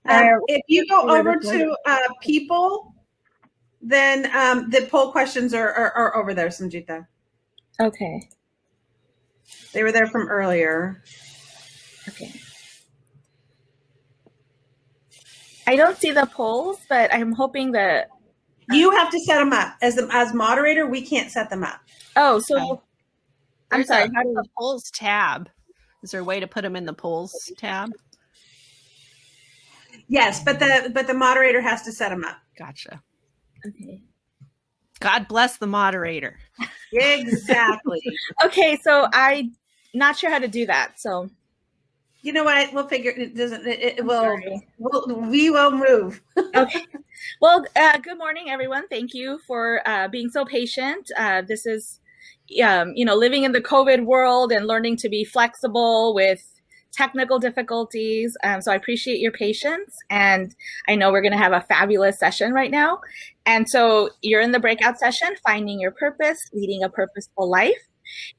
If you go over to people, then the poll questions are over there, Somjita. Okay. They were there from earlier. Okay. I don't see the polls, but I'm hoping that you have to set them up as moderator. We can't set them up. Oh, so I'm sorry. How do the polls tab? Is there a way to put them in the polls tab? Yes, but the moderator has to set them up. Gotcha. Okay. God bless the moderator. Exactly. Okay, so I'm not sure how to do that. So you know what? We'll figure it doesn't. We will move. Okay. Well, good morning, everyone. Thank you for being so patient. This is, living in the COVID world and learning to be flexible with technical difficulties. So I appreciate your patience. And I know we're going to have a fabulous session right now. And so you're in the breakout session, Finding Your Purpose, Leading a Purposeful Life.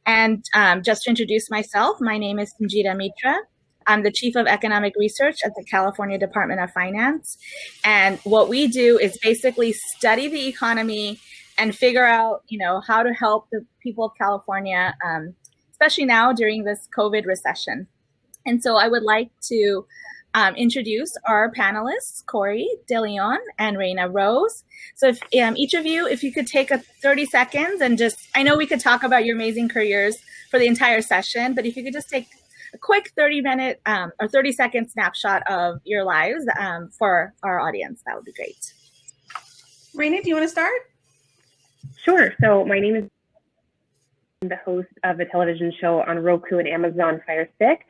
And just to introduce myself, my name is Somjita Mitra. I'm the Chief of Economic Research at the California Department of Finance. And what we do is basically study the economy and figure out, how to help the people of California, especially now during this COVID recession. And so I would like to introduce our panelists, Kori, DeLeon, and Rayna Rose. So if each of you, if you could take 30 seconds and I know we could talk about your amazing careers for the entire session, but if you could just take a quick 30-minute or 30-second snapshot of your lives for our audience, that would be great. Reina, do you want to start? Sure. So my name is the host of a television show on Roku and Amazon Fire Stick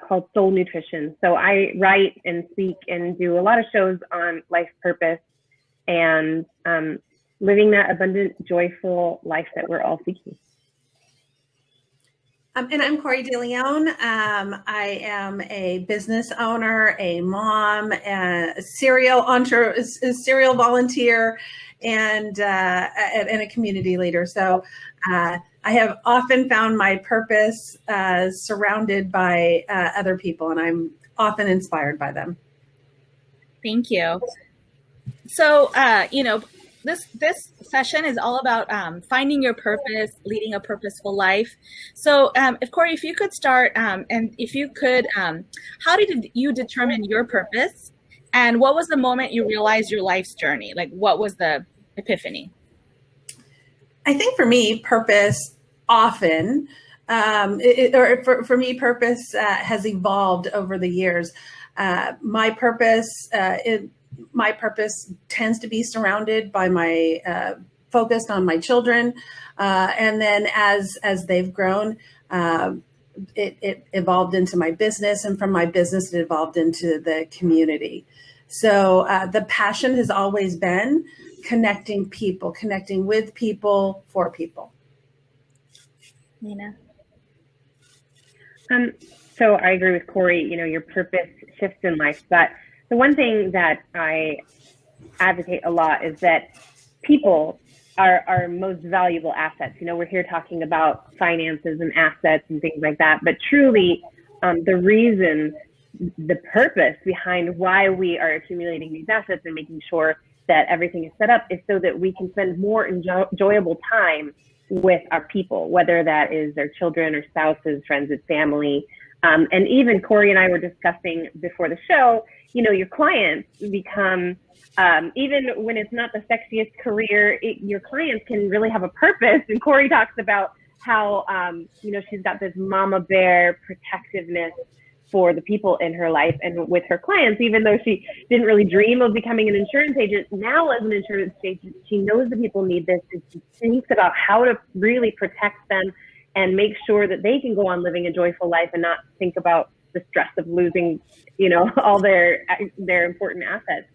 called Soul Nutrition. So I write and speak and do a lot of shows on life purpose and living that abundant, joyful life that we're all seeking. And I'm Kori DeLeon. I am a business owner, a mom, a serial volunteer, and a community leader. So I have often found my purpose surrounded by other people, and I'm often inspired by them. Thank you. So, this session is all about finding your purpose, leading a purposeful life. So if Kori, if you could start, and if you could, how did you determine your purpose? And what was the moment you realized your life's journey? Like, what was the epiphany? I think for me, purpose often, for me, purpose has evolved over the years. My purpose tends to be surrounded by my focused on my children, and then as they've grown, it evolved into my business, and from my business it evolved into the community. So the passion has always been connecting people, connecting with people, for people. Nina. So I agree with Kori. Your purpose shifts in life, but the one thing that I advocate a lot is that people are our most valuable assets. We're here talking about finances and assets and things like that, but truly the reason, the purpose behind why we are accumulating these assets and making sure that everything is set up is so that we can spend more enjoyable time with our people, whether that is their children or spouses, friends and family. And even Kori and I were discussing before the show, your clients become, even when it's not the sexiest career, your clients can really have a purpose. And Kori talks about how, she's got this mama bear protectiveness for the people in her life and with her clients, even though she didn't really dream of becoming an insurance agent. Now as an insurance agent, she knows that people need this, and she thinks about how to really protect them and make sure that they can go on living a joyful life and not think about the stress of losing, all their important assets.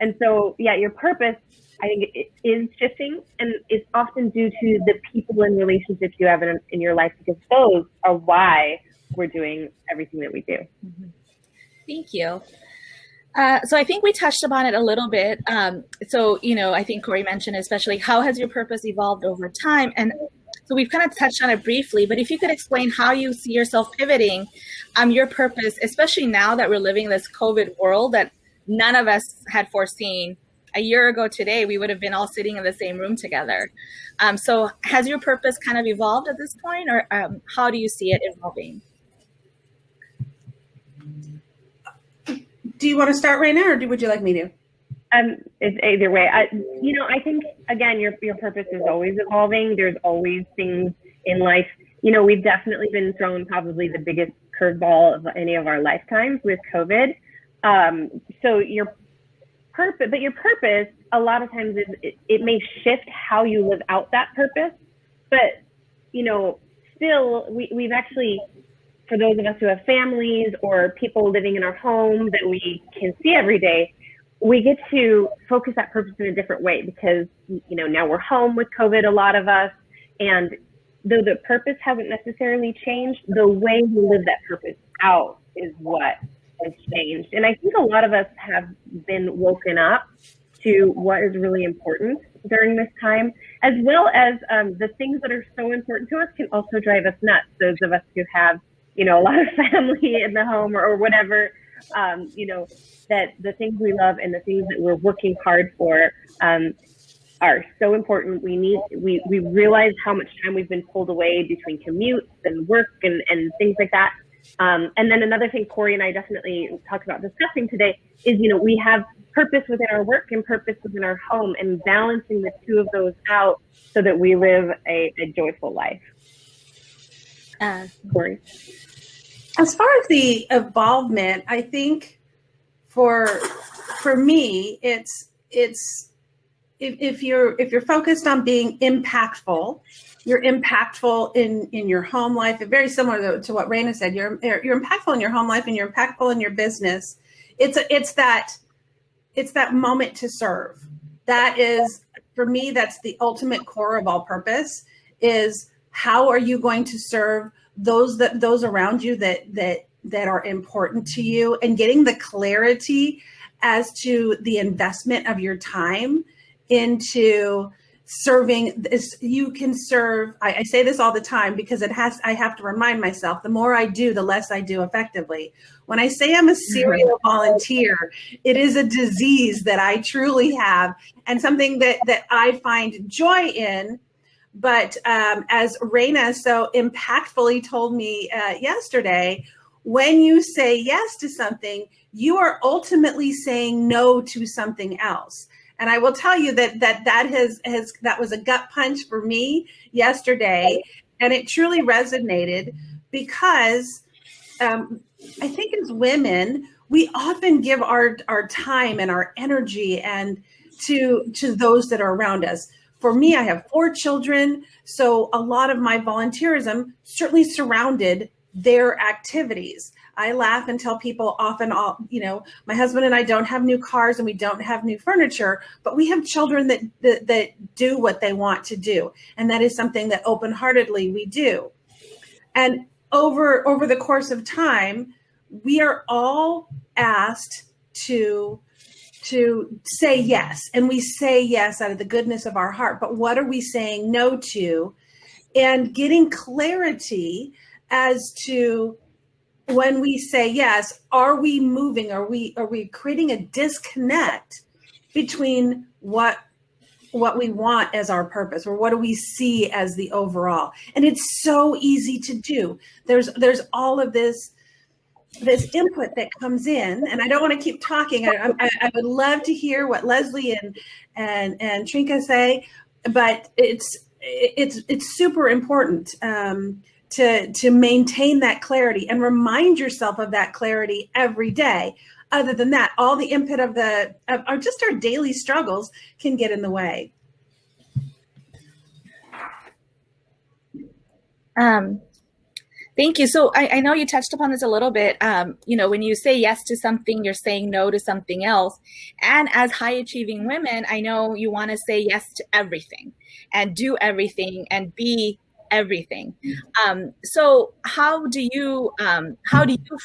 And so, yeah, your purpose, I think, it is shifting, and it's often due to the people and relationships you have in your life, because those are why we're doing everything that we do. Mm-hmm. Thank you. So I think we touched upon it a little bit. I think Kori mentioned, especially, how has your purpose evolved over time? And So we've kind of touched on it briefly, but if you could explain how you see yourself pivoting your purpose, especially now that we're living in this COVID world that none of us had foreseen. A year ago today, we would have been all sitting in the same room together. So has your purpose kind of evolved at this point, or how do you see it evolving? Do you want to start right now, or would you like me to? It's either way. I think, again, your purpose is always evolving. There's always things in life. We've definitely been thrown probably the biggest curveball of any of our lifetimes with COVID. So your purpose, a lot of times it may shift how you live out that purpose. But, still, we've actually, for those of us who have families or people living in our home that we can see every day, we get to focus that purpose in a different way because, now we're home with COVID, a lot of us. And though the purpose hasn't necessarily changed, the way we live that purpose out is what has changed. And I think a lot of us have been woken up to what is really important during this time, as well as the things that are so important to us can also drive us nuts. Those of us who have, a lot of family in the home or whatever, that the things we love and the things that we're working hard for are so important. We realize how much time we've been pulled away between commutes and work and things like that. And then another thing Kori and I definitely talked about discussing today is, we have purpose within our work and purpose within our home, and balancing the two of those out so that we live a joyful life. Kori? As far as the involvement, I think for me, it's if you're focused on being impactful, you're impactful in your home life. Very similar to what Rayna said. You're impactful in your home life and you're impactful in your business. It's that moment to serve. That is, for me, that's the ultimate core of all purpose. Is how are you going to serve those around you that are important to you, and getting the clarity as to the investment of your time into serving this. You can serve. I say this all the time because I have to remind myself, the more I do, the less I do effectively. When I say I'm a serial volunteer, it is a disease that I truly have and something that I find joy in. But as Rayna so impactfully told me yesterday, when you say yes to something, you are ultimately saying no to something else. And I will tell you that was a gut punch for me yesterday, and it truly resonated because I think as women, we often give our time and our energy and to those that are around us. For me, I have 4 children, so a lot of my volunteerism certainly surrounded their activities. I laugh and tell people often, my husband and I don't have new cars and we don't have new furniture, but we have children that do what they want to do. And that is something that open-heartedly we do. And over the course of time, we are all asked to say yes. And we say yes out of the goodness of our heart. But what are we saying no to? And getting clarity as to when we say yes, are we moving? Are we creating a disconnect between what we want as our purpose, or what do we see as the overall? And it's so easy to do. There's all of this input that comes in, and I don't want to keep talking. I would love to hear what Leslie and Trinka say, but it's super important to maintain that clarity and remind yourself of that clarity every day. Other than that, all the input of just our daily struggles can get in the way. Thank you. So I know you touched upon this a little bit. When you say yes to something, you're saying no to something else. And as high achieving women, I know you want to say yes to everything and do everything and be everything. So how do you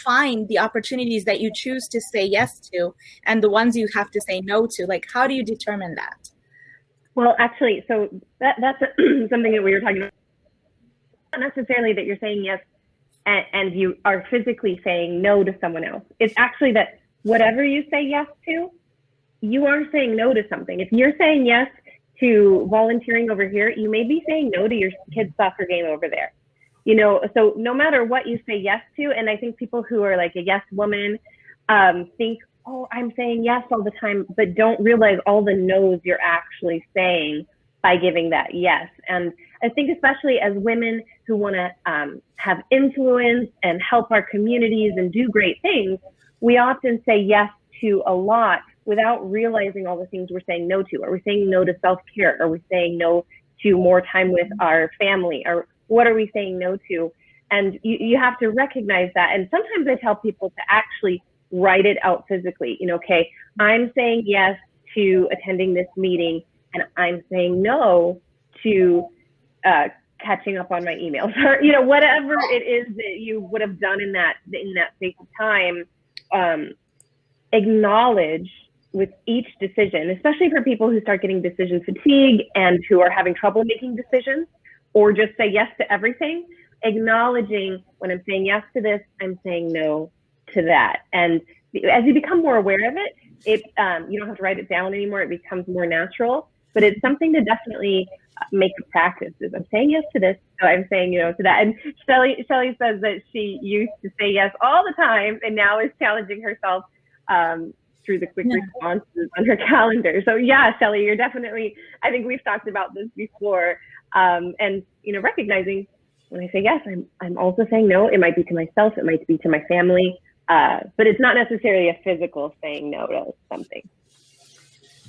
find the opportunities that you choose to say yes to and the ones you have to say no to? Like, how do you determine that? Well, actually, so that's something that we were talking about not necessarily that you're saying yes and you are physically saying no to someone else. It's actually that whatever you say yes to, you are saying no to something. If you're saying yes to volunteering over here, you may be saying no to your kid's soccer game over there. You know, so no matter what you say yes to, and I think people who are like a yes woman think, oh, I'm saying yes all the time, but don't realize all the no's you're actually saying by giving that yes. And I think especially as women who want to have influence and help our communities and do great things, we often say yes to a lot without realizing all the things we're saying no to. Are we saying no to self-care? Are we saying no to more time with our family? Or what are we saying no to? And you have to recognize that. And sometimes I tell people to actually write it out physically. You know, okay, I'm saying yes to attending this meeting, and I'm saying no to catching up on my emails, or, you know, whatever it is that you would have done in that space of time. Acknowledge with each decision, especially for people who start getting decision fatigue and who are having trouble making decisions, or just say yes to everything, acknowledging when I'm saying yes to this, I'm saying no to that. And as you become more aware of it, you don't have to write it down anymore. It becomes more natural, but it's something to definitely make a practice. Is I'm saying yes to this, so I'm saying no to that. And Shelly says that she used to say yes all the time and now is challenging herself through the quick responses on her calendar. So yeah, Shelly, you're definitely, I think we've talked about this before. And, you know, recognizing when I say yes, I'm also saying no. It might be to myself, it might be to my family, but it's not necessarily a physical saying no to something.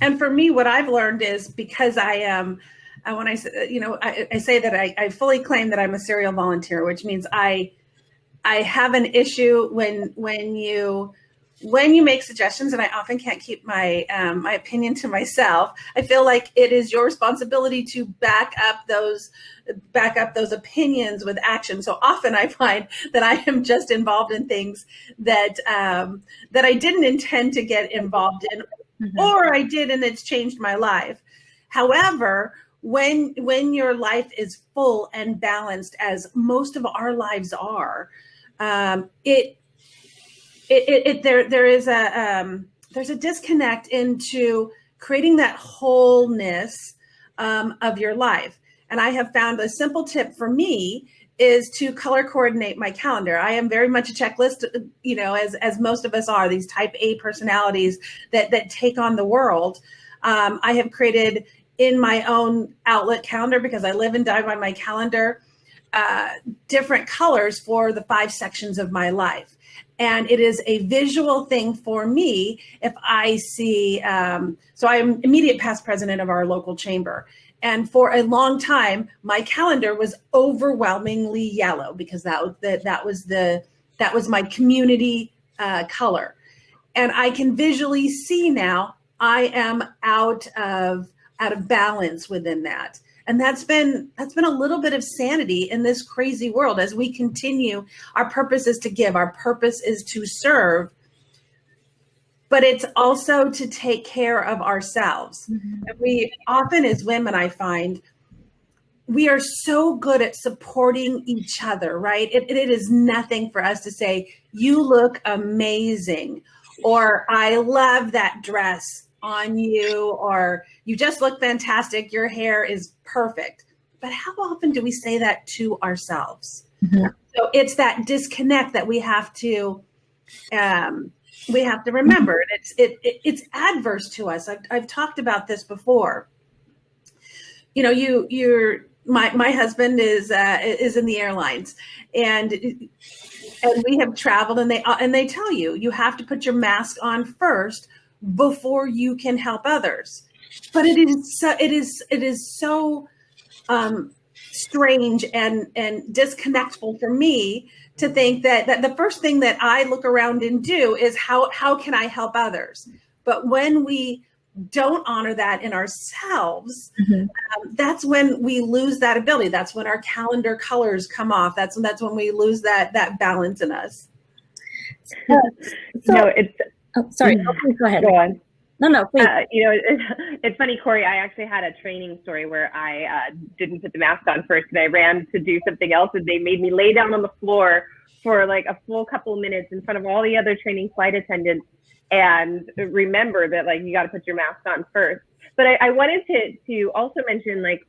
And for me, what I've learned is because I am, when I say that I fully claim that I'm a serial volunteer, which means I have an issue when you make suggestions, and I often can't keep my my opinion to myself. I feel like it is your responsibility to back up those opinions with action. So often I find that I am just involved in things that that I didn't intend to get involved in, or I did and it's changed my life. However, when your life is full and balanced, as most of our lives are, there's a disconnect into creating that wholeness of your life. And I have found a simple tip for me is to color coordinate my calendar. I am very much a checklist, you know, as most of us are, these type A personalities that take on the world. I have created in my own Outlook calendar, because I live and die by my calendar, different colors for the 5 sections of my life. And it is a visual thing for me if I see, so I am immediate past president of our local chamber. And for a long time, my calendar was overwhelmingly yellow because that was my community color. And I can visually see now I am out of balance within that. And that's been a little bit of sanity in this crazy world as we continue. Our purpose is to give. Our purpose is to serve. But it's also to take care of ourselves. Mm-hmm. And we often, as women, I find, we are so good at supporting each other, right? It is nothing for us to say, you look amazing, or I love that dress on you, or you just look fantastic, your hair is perfect. But how often do we say that to ourselves? Mm-hmm. So it's that disconnect that we have to remember. It's adverse to us. I've talked about this before. You know, my husband is in the airlines, and we have traveled, and they tell you have to put your mask on first before you can help others. But it is so strange and disconnectful for me to think that the first thing that I look around and do is how can I help others? But when we don't honor that in ourselves, mm-hmm. That's when we lose that ability. That's when our calendar colors come off. That's when we lose that balance in us. Sorry. Oh, go ahead. Go on. No, please. It's funny, Kori, I actually had a training story where I didn't put the mask on first and I ran to do something else and they made me lay down on the floor for like a full couple of minutes in front of all the other training flight attendants and remember that like you got to put your mask on first. But I wanted to also mention, like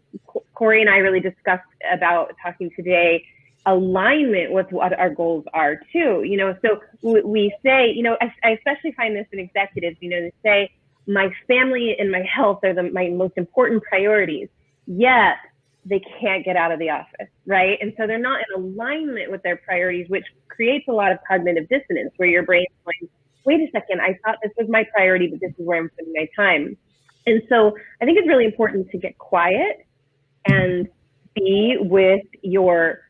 Kori and I really discussed about talking today, alignment with what our goals are too. So we say, I especially find this in executives, they say my family and my health are my most important priorities, yet they can't get out of the office, right? And so they're not in alignment with their priorities, which creates a lot of cognitive dissonance where your brain's going, wait a second, I thought this was my priority, but this is where I'm putting my time. And so I think it's really important to get quiet and be with your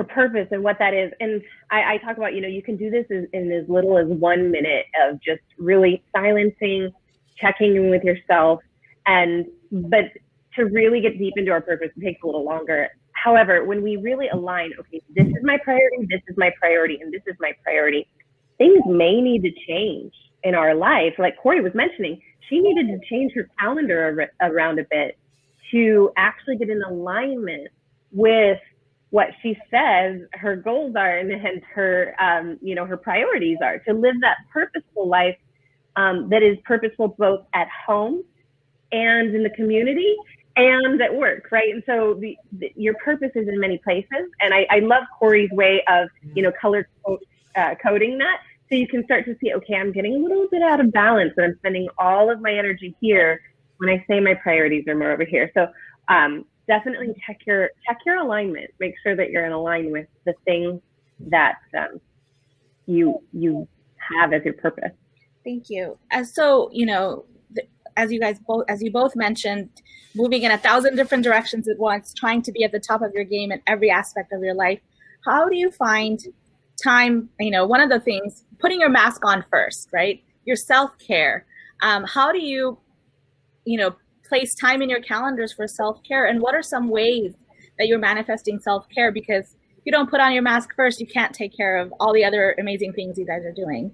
purpose and what that is. And I talk about, you can do this in as little as 1 minute of just really silencing, checking in with yourself. But to really get deep into our purpose, it takes a little longer. However, when we really align, okay, this is my priority, this is my priority, and this is my priority, things may need to change in our life. Like Kori was mentioning, she needed to change her calendar around a bit to actually get in alignment with what she says her goals are and her, her priorities are, to live that purposeful life that is purposeful both at home and in the community and at work, right? And so your purpose is in many places. And I love Kori's way of, color coding that. So you can start to see, okay, I'm getting a little bit out of balance and I'm spending all of my energy here when I say my priorities are more over here. So definitely check your alignment. Make sure that you're in alignment with the things that you have as your purpose. Thank you. So, as you both mentioned, moving in 1,000 different directions at once, trying to be at the top of your game in every aspect of your life. How do you find time? One of the things, putting your mask on first, right? Your self-care. How do you, place time in your calendars for self-care? And what are some ways that you're manifesting self-care? Because if you don't put on your mask first, you can't take care of all the other amazing things you guys are doing.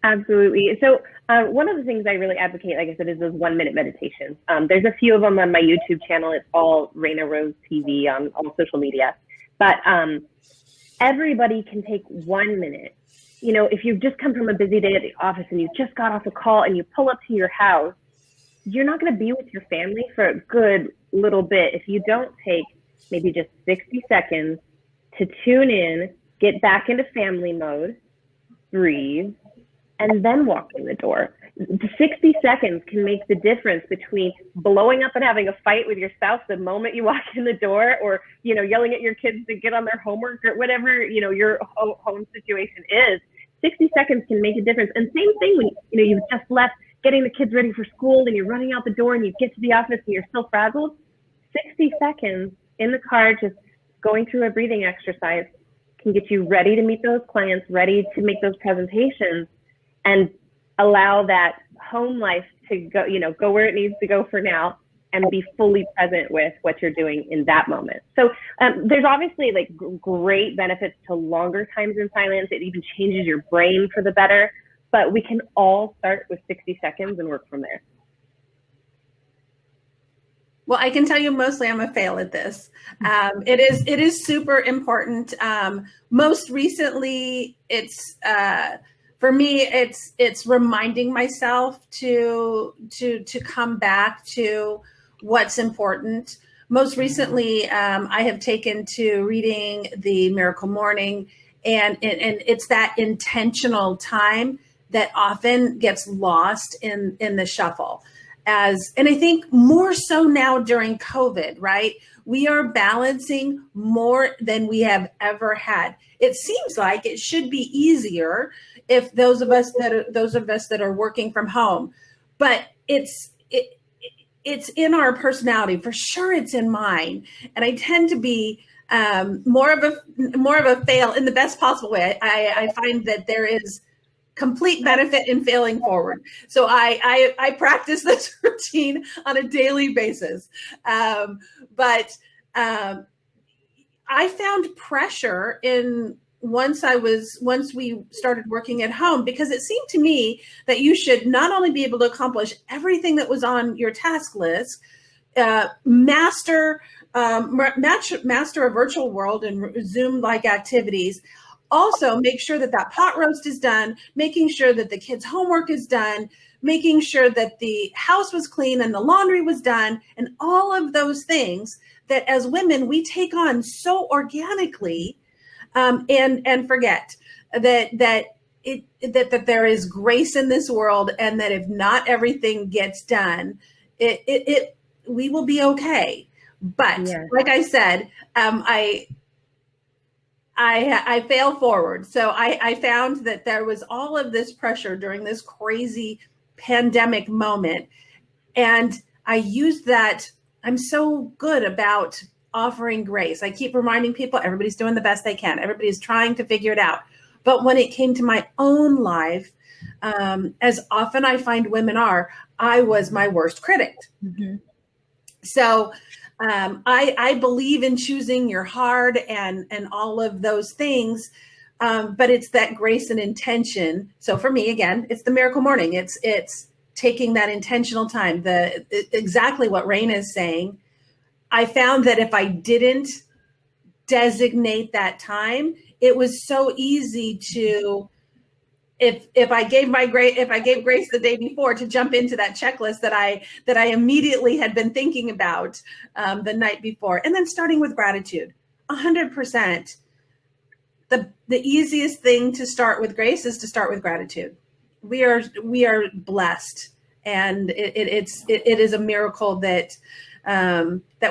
Absolutely. So one of the things I really advocate, like I said, is those 1 minute meditations. There's a few of them on my YouTube channel. It's all Rayna Rose TV on all social media. But everybody can take 1 minute. If you've just come from a busy day at the office and you just got off a call and you pull up to your house, you're not going to be with your family for a good little bit if you don't take maybe just 60 seconds to tune in, get back into family mode, breathe, and then walk in the door. 60 seconds can make the difference between blowing up and having a fight with your spouse the moment you walk in the door, or, yelling at your kids to get on their homework, or whatever, your home situation is. 60 seconds can make a difference. And same thing when, you've just left getting the kids ready for school and you're running out the door and you get to the office and you're still frazzled. 60 seconds in the car, just going through a breathing exercise, can get you ready to meet those clients, ready to make those presentations, and allow that home life to go where it needs to go for now and be fully present with what you're doing in that moment. So there's obviously like great benefits to longer times in silence. It even changes your brain for the better, but we can all start with 60 seconds and work from there. Well, I can tell you mostly I'm a fail at this. It is super important. Most recently, it's for me, it's reminding myself to come back to what's important. Most recently, I have taken to reading the Miracle Morning, and it's that intentional time that often gets lost in the shuffle. And I think more so now during COVID, right? We are balancing more than we have ever had. It seems like it should be easier if those of us that are working from home, but it's in our personality. For sure, it's in mine, and I tend to be more of a fail in the best possible way. I find that there is complete benefit in failing forward. So I practice this routine on a daily basis. But I found pressure in once we started working at home, because it seemed to me that you should not only be able to accomplish everything that was on your task list, master a virtual world and Zoom-like activities. Also, make sure that pot roast is done, making sure that the kids' homework is done, making sure that the house was clean and the laundry was done, and all of those things that as women we take on so organically, and forget that there is grace in this world, and that if not everything gets done, we will be okay. But like I said, I fail forward. So I found that there was all of this pressure during this crazy pandemic moment. And I used that. I'm so good about offering grace. I keep reminding people, everybody's doing the best they can. Everybody's trying to figure it out. But when it came to my own life, as often I find women are, I was my worst critic. Mm-hmm. So I believe in choosing your heart and all of those things, but it's that grace and intention. So for me, again, it's the miracle morning. It's taking that intentional time. Exactly what Rayna is saying. I found that if I didn't designate that time, it was so easy to, if I gave grace the day before, to jump into that checklist that I immediately had been thinking about the night before. And then starting with gratitude, 100%. The easiest thing to start with grace is to start with gratitude. We are blessed, and it is a miracle that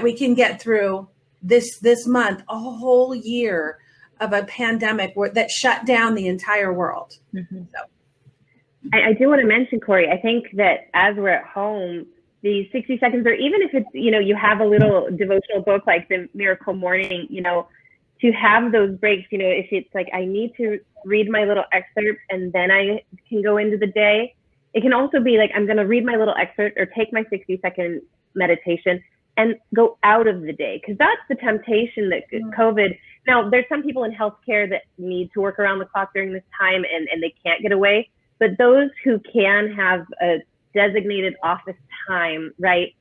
we can get through this month, a whole year of a pandemic that shut down the entire world. Mm-hmm. So, I do want to mention, Kori, I think that as we're at home, the 60 seconds, or even if it's, you have a little devotional book like the Miracle Morning, to have those breaks, if it's like, I need to read my little excerpt and then I can go into the day. It can also be like, I'm going to read my little excerpt or take my 60-second meditation and go out of the day. Because that's the temptation that COVID. Now, there's some people in healthcare that need to work around the clock during this time and they can't get away. But those who can have a designated office time, right,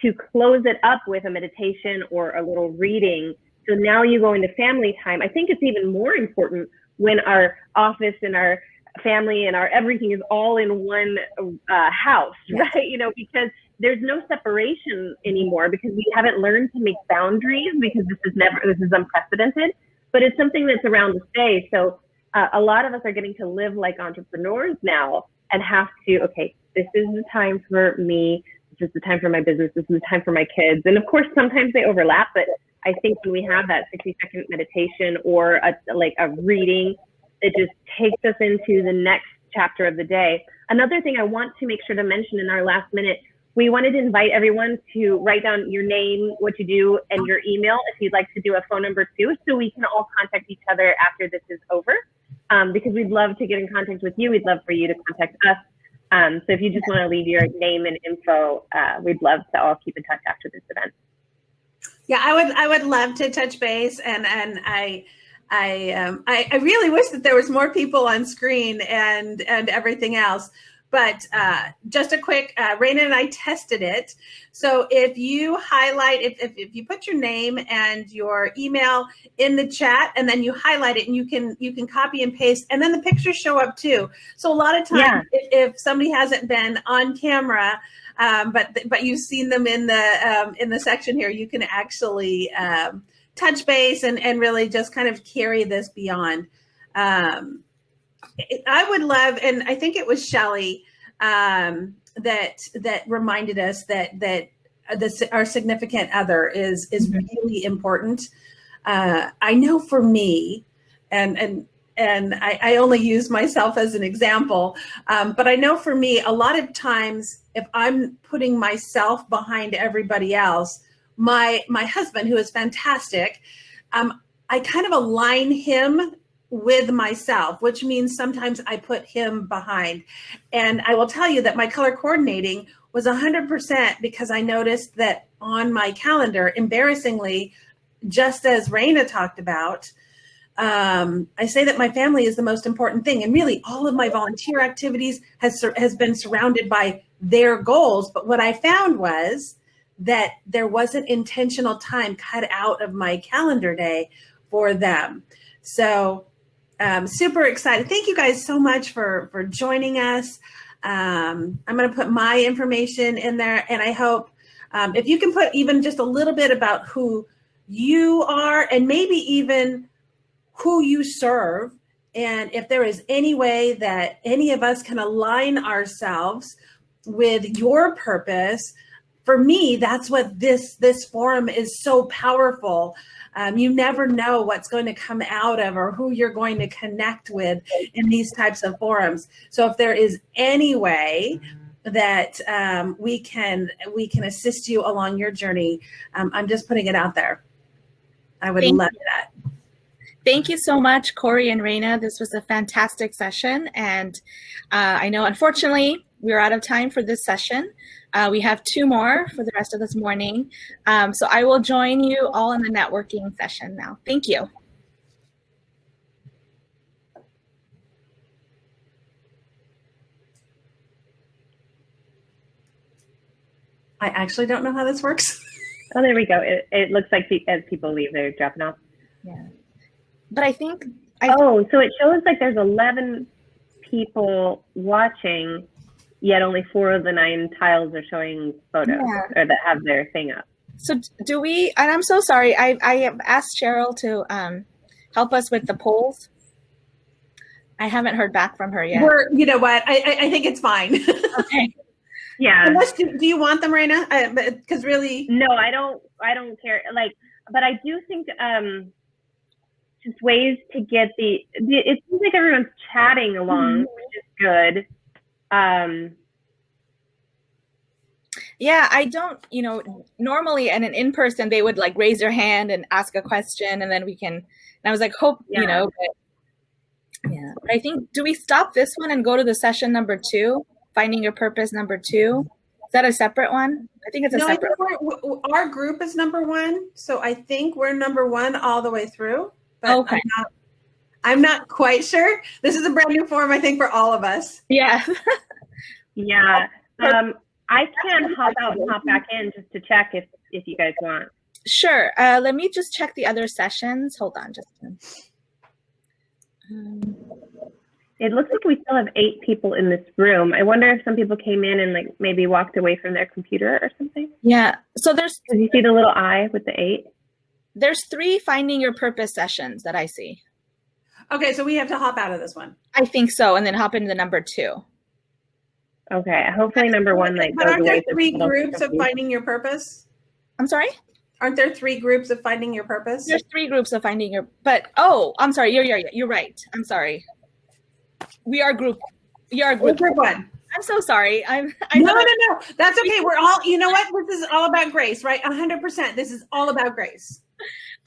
to close it up with a meditation or a little reading. So now you go into family time. I think it's even more important when our office and our family and our everything is all in one house, right? Because there's no separation anymore, because we haven't learned to make boundaries, because this is unprecedented, but it's something that's around to stay. So a lot of us are getting to live like entrepreneurs now and have to, okay, this is the time for me. This is the time for my business. This is the time for my kids. And of course, sometimes they overlap, but I think when we have that 60-second meditation or a reading, it just takes us into the next chapter of the day. Another thing I want to make sure to mention in our last minute, we wanted to invite everyone to write down your name, what you do, and your email if you'd like to do a phone number too, so we can all contact each other after this is over, because we'd love to get in contact with you. We'd love for you to contact us. So if you just want to leave your name and info, we'd love to all keep in touch after this event. Yeah, I would love to touch base, and I really wish that there was more people on screen and everything else. But just a quick, Rayna and I tested it. So if you highlight, if you put your name and your email in the chat, and then you highlight it, and you can copy and paste, and then the pictures show up too. So a lot of times, if somebody hasn't been on camera, but you've seen them in the section here, you can actually touch base and really just kind of carry this beyond. I would love, and I think it was Shelley that reminded us that our significant other is really important. I know for me, and I only use myself as an example, but I know for me, a lot of times if I'm putting myself behind everybody else, my husband, who is fantastic, I kind of align him with myself, which means sometimes I put him behind. And I will tell you that my color coordinating was 100% because I noticed that on my calendar, embarrassingly, just as Rayna talked about, I say that my family is the most important thing, and really all of my volunteer activities has been surrounded by their goals. But what I found was that there wasn't intentional time cut out of my calendar day for them. So super excited. Thank you guys so much for joining us. I'm going to put my information in there, and I hope if you can put even just a little bit about who you are and maybe even who you serve, and if there is any way that any of us can align ourselves with your purpose. For me, that's what this forum is so powerful. You never know what's going to come out of or who you're going to connect with in these types of forums. So if there is any way that we can assist you along your journey, I'm just putting it out there. I would love that. Thank you so much, Kori and Rayna. This was a fantastic session. And I know, unfortunately, we're out of time for this session. We have 2 more for the rest of this morning. So I will join you all in the networking session now. Thank you. I actually don't know how this works. Oh, there we go. It looks like as people leave, they're dropping off. Yeah. But I think... so it shows like there's 11 people watching, yet only 4 of the 9 tiles are showing photos or that have their thing up. So do we, and I'm so sorry, I have asked Cheryl to help us with the polls. I haven't heard back from her yet. You know what? I think it's fine. Okay. Yeah. Unless, do you want them, Reina? Because really... No, I don't care. Like, but I do think just ways to get it seems like everyone's chatting along, which is good. Yeah, I don't, normally in person, they would like raise their hand and ask a question, and then we can, and I was like, but I think, do we stop this one and go to the session number 2, Finding Your Purpose number 2? Is that a separate one? I think it's a separate one. Our group is number 1, so I think we're number 1 all the way through. But okay. I'm not quite sure. This is a brand new forum, I think, for all of us. Yeah. Yeah. I can hop out and hop back in just to check if you guys want. Sure. Let me just check the other sessions. Hold on just a minute. It looks like we still have 8 people in this room. I wonder if some people came in and like maybe walked away from their computer or something. Yeah. So did you see the little eye with the 8? There's 3 Finding Your Purpose sessions that I see. Okay, so we have to hop out of this one. I think so, and then hop into the number 2. Okay, hopefully number 1 like. But aren't there 3 groups of Finding Your Purpose? I'm sorry? Aren't there 3 groups of Finding Your Purpose? There's 3 groups of Finding Your, I'm sorry. You're right. I'm sorry. We are group. You're group 1. I'm so sorry. No. That's okay. We're all, you know what? This is all about grace, right? 100%. This is all about grace.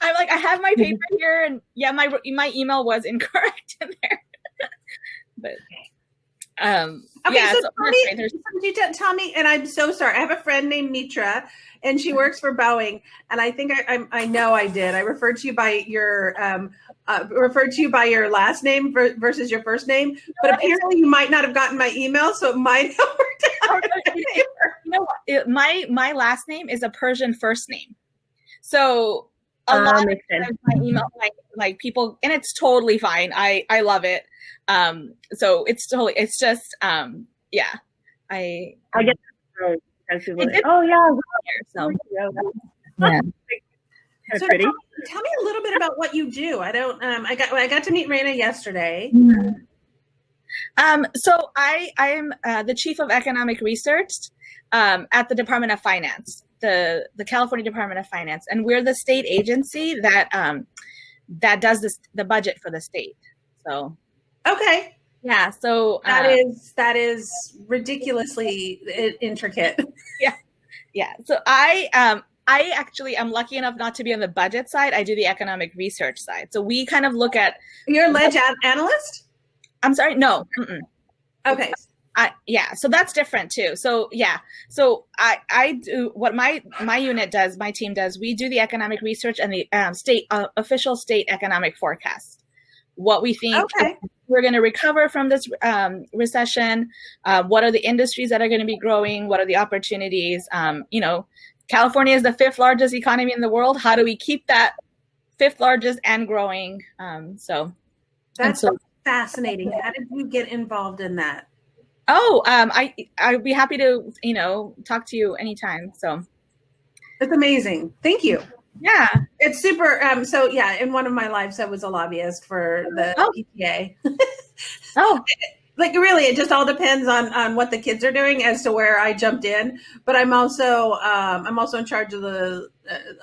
I'm like, I have my paper here, and yeah, my email was incorrect in there. But okay, yeah, so tell me, and I'm so sorry. I have a friend named Mitra, and she works for Boeing, and I think I know I did. I referred to you by your last name versus your first name, but apparently you might not have gotten my email, so it might have worked out. You know what? My last name is a Persian first name, so a lot of times my email, like people, and it's totally fine. I love it. So it's just yeah. I get oh yeah. So yeah. So tell me a little bit about what you do. I don't. I got to meet Rayna yesterday. So I am the chief of economic research at the Department of Finance, the California Department of Finance, and we're the state agency that does the budget for the state. So okay. Yeah. So that is ridiculously intricate. Yeah. So I actually am lucky enough not to be on the budget side. I do the economic research side. So we kind of look at. You're a ledge analyst? I'm sorry. No. Okay. Yeah. So that's different too. So yeah. So I do what my unit does. My team does. We do the economic research and the official state economic forecast. what we think Okay. we're going to recover from this recession. What are the industries that are going to be growing? What are the opportunities? California is the 5th largest economy in the world. How do we keep that 5th largest and growing? That's fascinating. How did you get involved in that? I'd be happy to, talk to you anytime. So It's amazing. Thank you. yeah, It's super. So yeah, in one of my lives, I was a lobbyist for the PTA. Like really, it just all depends on what the kids are doing as to where I jumped in. But I'm also in charge of the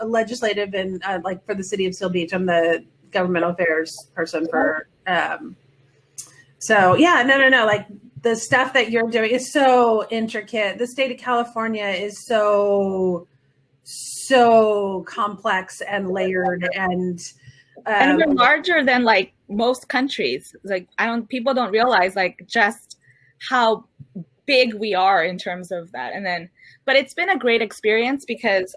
legislative and like for the city of Seal Beach. I'm the governmental affairs person for. So yeah, no. Like the stuff that you're doing is so intricate. The state of California is so complex and layered and we're larger than like most countries. Like people don't realize like just how big we are in terms of that. But it's been a great experience because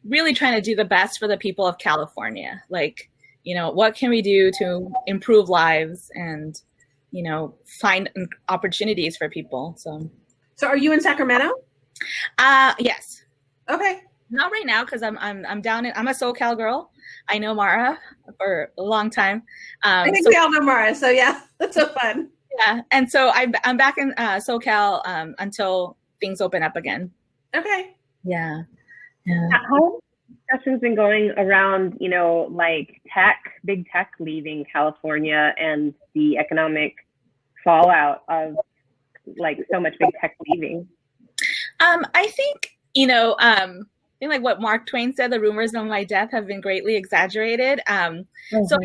really trying to do the best for the people of California. Like, what can we do to improve lives and, find opportunities for people. So are you in Sacramento? Yes. Okay. Not right now because I'm down I'm a SoCal girl. I know Mara for a long time. I think we all know Mara, so yeah, that's so fun. Yeah, and so I'm back in SoCal until things open up again. Okay. Yeah. How discussions been going around, like big tech leaving California and the economic fallout of like so much big tech leaving? I think, like what Mark Twain said, the rumors of my death have been greatly exaggerated. So,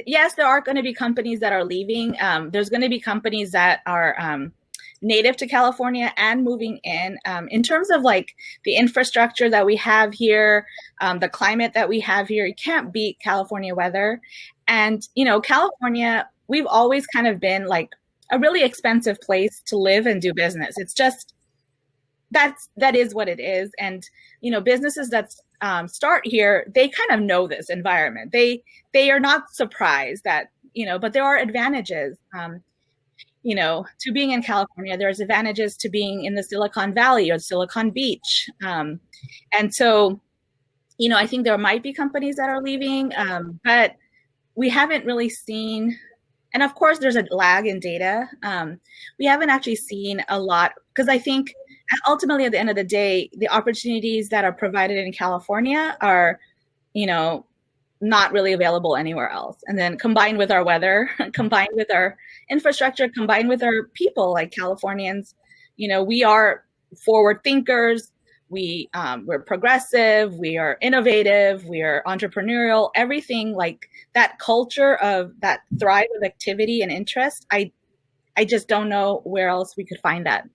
yes, there are going to be companies that are leaving. There's going to be companies that are native to California and moving in. In terms of like the infrastructure that we have here, the climate that we have here, you can't beat California weather. And, California, we've always kind of been like a really expensive place to live and do business. It's just, that is what it is. And, businesses that start here, they kind of know this environment. They are not surprised that, but there are advantages, to being in California. There's advantages to being in the Silicon Valley or Silicon Beach. And so, I think there might be companies that are leaving, but we haven't really seen, and of course there's a lag in data. We haven't actually seen a lot because I think ultimately at the end of the day, the opportunities that are provided in California are, not really available anywhere else. And then combined with our weather, combined with our infrastructure, combined with our people, like Californians, we are forward thinkers. We're progressive, we are innovative, we are entrepreneurial, everything like that culture of that thrive with activity and interest. I just don't know where else we could find that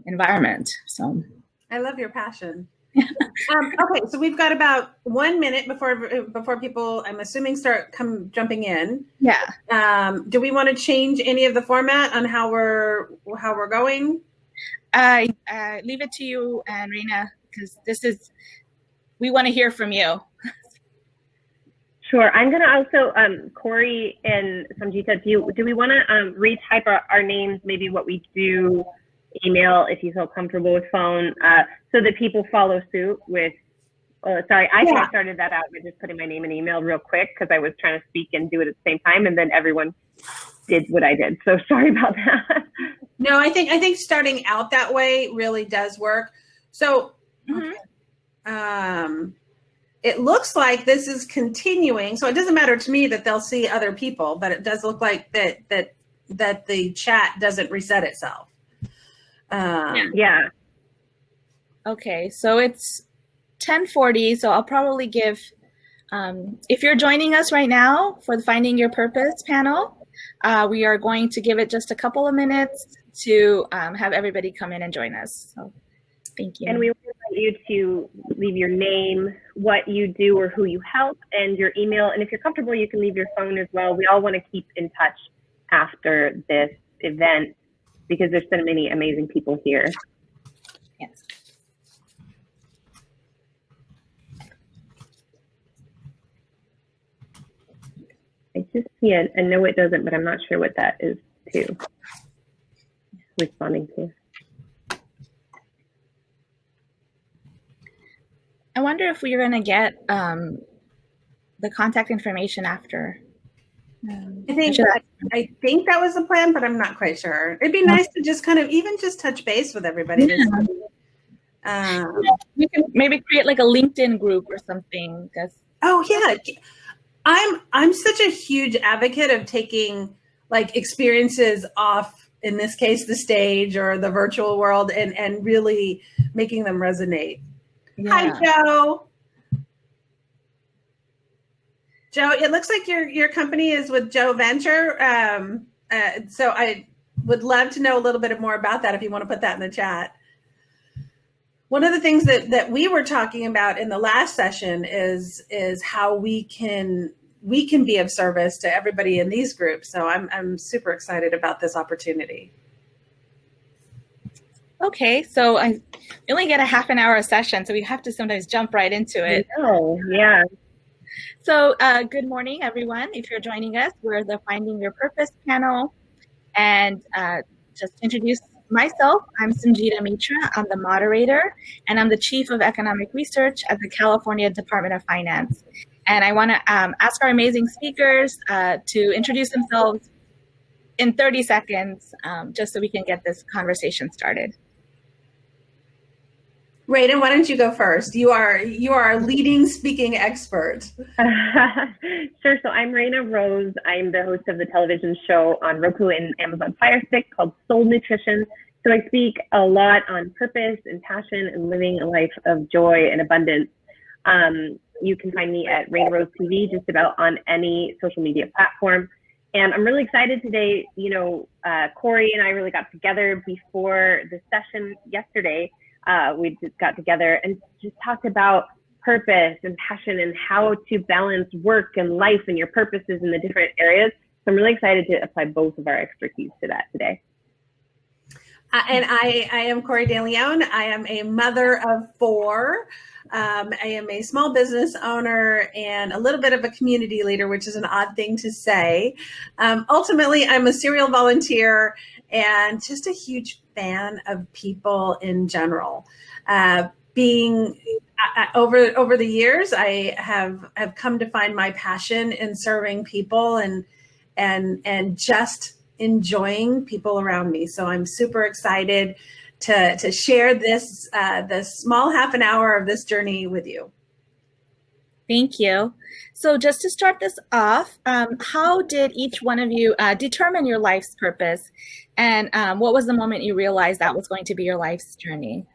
environment. So I love your passion. Okay, so we've got about 1 minute before people, I'm assuming, start jumping in. Yeah. Do we want to change any of the format on how we're going? I leave it to you and Rayna because we want to hear from you. Sure. I'm going to also, Kori and Somjita, do we want to retype our names, maybe what we do, email if you feel comfortable with phone, so that people follow suit with, sorry, I think I started that out by just putting my name and email real quick because I was trying to speak and do it at the same time, and then everyone did what I did. So sorry about that. No, I think starting out that way really does work. So it looks like this is continuing. So it doesn't matter to me that they'll see other people, but it does look like that the chat doesn't reset itself. Yeah. Okay, so it's 10:40, so I'll probably give, if you're joining us right now for the Finding Your Purpose panel, we are going to give it just a couple of minutes to have everybody come in and join us. So thank you. And we invite you to leave your name, what you do or who you help, and your email. And if you're comfortable, you can leave your phone as well. We all want to keep in touch after this event because there's so many amazing people here. Yes. just see a no, it doesn't, but I'm not sure what that is too. Responding to. I wonder if we're going to get the contact information after. I think that was the plan, but I'm not quite sure. It'd be nice to just kind of even just touch base with everybody. We can maybe create like a LinkedIn group or something. Oh yeah, I'm such a huge advocate of taking like experiences off, in this case, the stage or the virtual world, and really making them resonate. Yeah. Hi, Joe. Joe, it looks like your company is with Joe Venture. So I would love to know a little bit more about that if you want to put that in the chat. One of the things that we were talking about in the last session is how we can be of service to everybody in these groups. So I'm super excited about this opportunity. Okay, so I only get a half an hour a session, so we have to sometimes jump right into it. Oh, yeah. So good morning, everyone. If you're joining us, we're the Finding Your Purpose panel. And just to introduce myself, I'm Somjita Mitra. I'm the moderator, and I'm the Chief of Economic Research at the California Department of Finance. And I want to ask our amazing speakers to introduce themselves in 30 seconds, just so we can get this conversation started. Rayna, why don't you go first? You are our leading speaking expert. Sure. So I'm Reina Rose. I'm the host of the television show on Roku and Amazon Fire Stick called Soul Nutrition. So I speak a lot on purpose and passion and living a life of joy and abundance. You can find me at Reina Rose TV, just about on any social media platform. And I'm really excited today. You know, Kori and I really got together before the session yesterday. We just got together and just talked about purpose and passion and how to balance work and life and your purposes in the different areas. So I'm really excited to apply both of our expertise to that today. And I am Kori DeLeon. I am a mother of 4. I am a small business owner and a little bit of a community leader, which is an odd thing to say. Ultimately, I'm a serial volunteer and just a huge fan of people in general. Over the years, I have come to find my passion in serving people and just enjoying people around me. So I'm super excited to share this small half an hour of this journey with you. Thank you. So just to start this off, how did each one of you determine your life's purpose? And what was the moment you realized that was going to be your life's journey?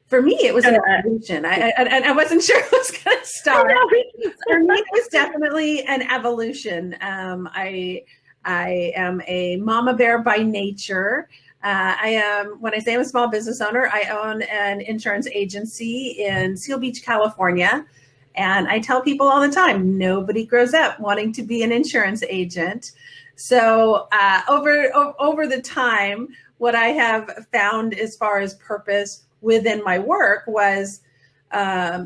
For me, it was an evolution. I wasn't sure it was going to start. For me, it was definitely an evolution. I am a mama bear by nature. When I say I'm a small business owner, I own an insurance agency in Seal Beach, California. And I tell people all the time, nobody grows up wanting to be an insurance agent. So over the time, what I have found as far as purpose within my work was I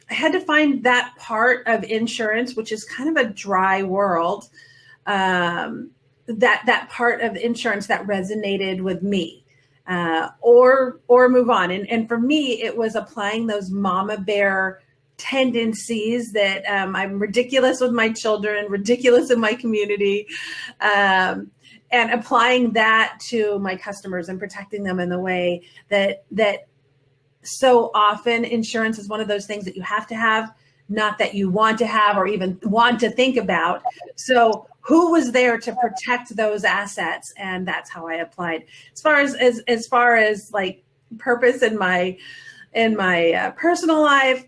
had to find that part of insurance, which is kind of a dry world, that part of insurance that resonated with me, or move on. And for me, it was applying those mama bear tendencies that I'm ridiculous with my children, ridiculous in my community, and applying that to my customers and protecting them in the way that so often insurance is one of those things that you have to have, not that you want to have or even want to think about. So who was there to protect those assets? And that's how I applied. As far as like purpose in my personal life,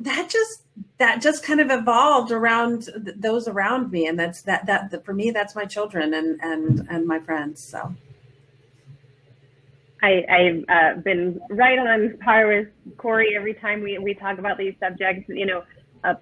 that just kind of evolved around those around me. And that's that for me, that's my children and my friends. So I've been right on par with Kori every time we talk about these subjects. You know,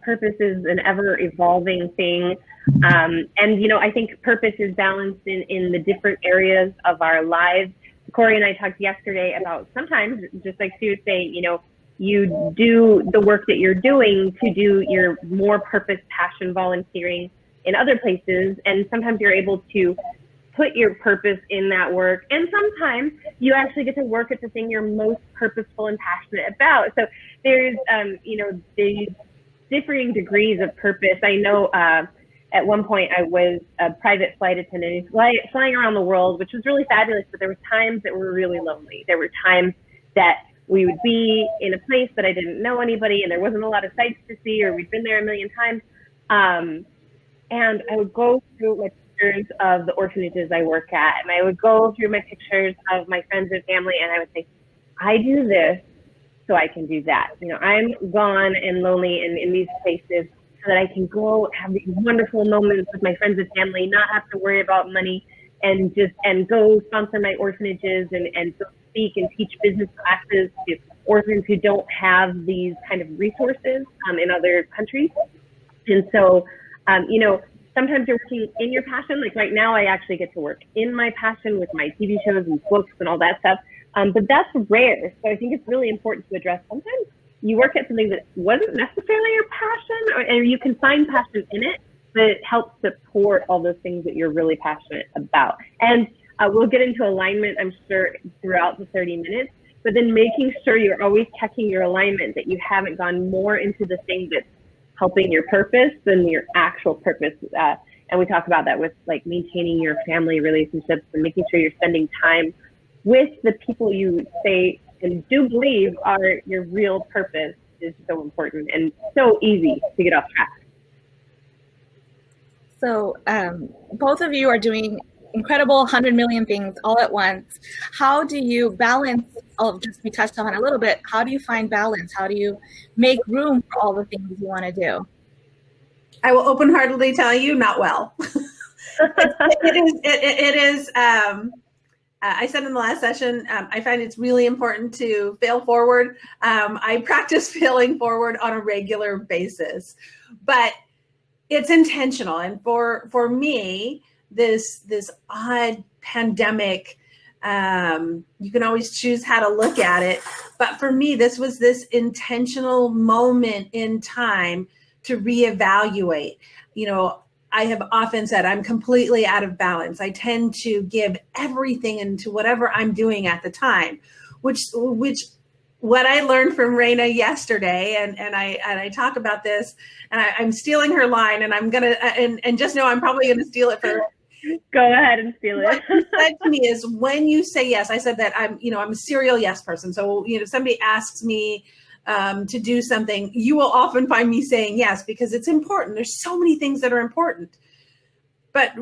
purpose is an ever evolving thing. And, you know, I think purpose is balanced in the different areas of our lives. Kori and I talked yesterday about sometimes, just like Sue was saying, you know, you do the work that you're doing to do your more purpose, passion, volunteering in other places. And sometimes you're able to put your purpose in that work. And sometimes you actually get to work at the thing you're most purposeful and passionate about. So there's, these differing degrees of purpose. I know at one point I was a private flight attendant flying around the world, which was really fabulous, but there were times that were really lonely. There were times that we would be in a place that I didn't know anybody and there wasn't a lot of sights to see, or we'd been there a million times. And I would go through my pictures of the orphanages I work at, and I would go through my pictures of my friends and family, and I would say, I do this so I can do that. I'm gone and lonely in these places so that I can go have these wonderful moments with my friends and family, not have to worry about money, and go sponsor my orphanages and go speak and teach business classes to orphans who don't have these kind of resources in other countries. And so, sometimes you're working in your passion. Like right now, I actually get to work in my passion with my TV shows and books and all that stuff. But that's rare. So I think it's really important to address. Sometimes you work at something that wasn't necessarily your passion, and you can find passion in it, but it helps support all those things that you're really passionate about. And we'll get into alignment, I'm sure, throughout the 30 minutes, but then making sure you're always checking your alignment, that you haven't gone more into the thing that's helping your purpose than your actual purpose. And we talk about that with like maintaining your family relationships and making sure you're spending time with the people you say and do believe are your real purpose is so important and so easy to get off track. So both of you are doing incredible 100 million things all at once. How do you balance, we touched on a little bit, how do you find balance? How do you make room for all the things you want to do? I will open-heartedly tell you, not well. It is, I said in the last session, I find it's really important to fail forward. I practice failing forward on a regular basis, but it's intentional. And for me, this odd pandemic, you can always choose how to look at it. But for me, this was this intentional moment in time to reevaluate. I have often said I'm completely out of balance. I tend to give everything into whatever I'm doing at the time, which what I learned from Rayna yesterday, and I talk about this, and I'm stealing her line, and I'm gonna and just know I'm probably gonna steal it for her. Go ahead and steal it. What she said to me is, when you say yes, I said that I'm a serial yes person. So if somebody asks me to do something, you will often find me saying yes because it's important. There's so many things that are important. But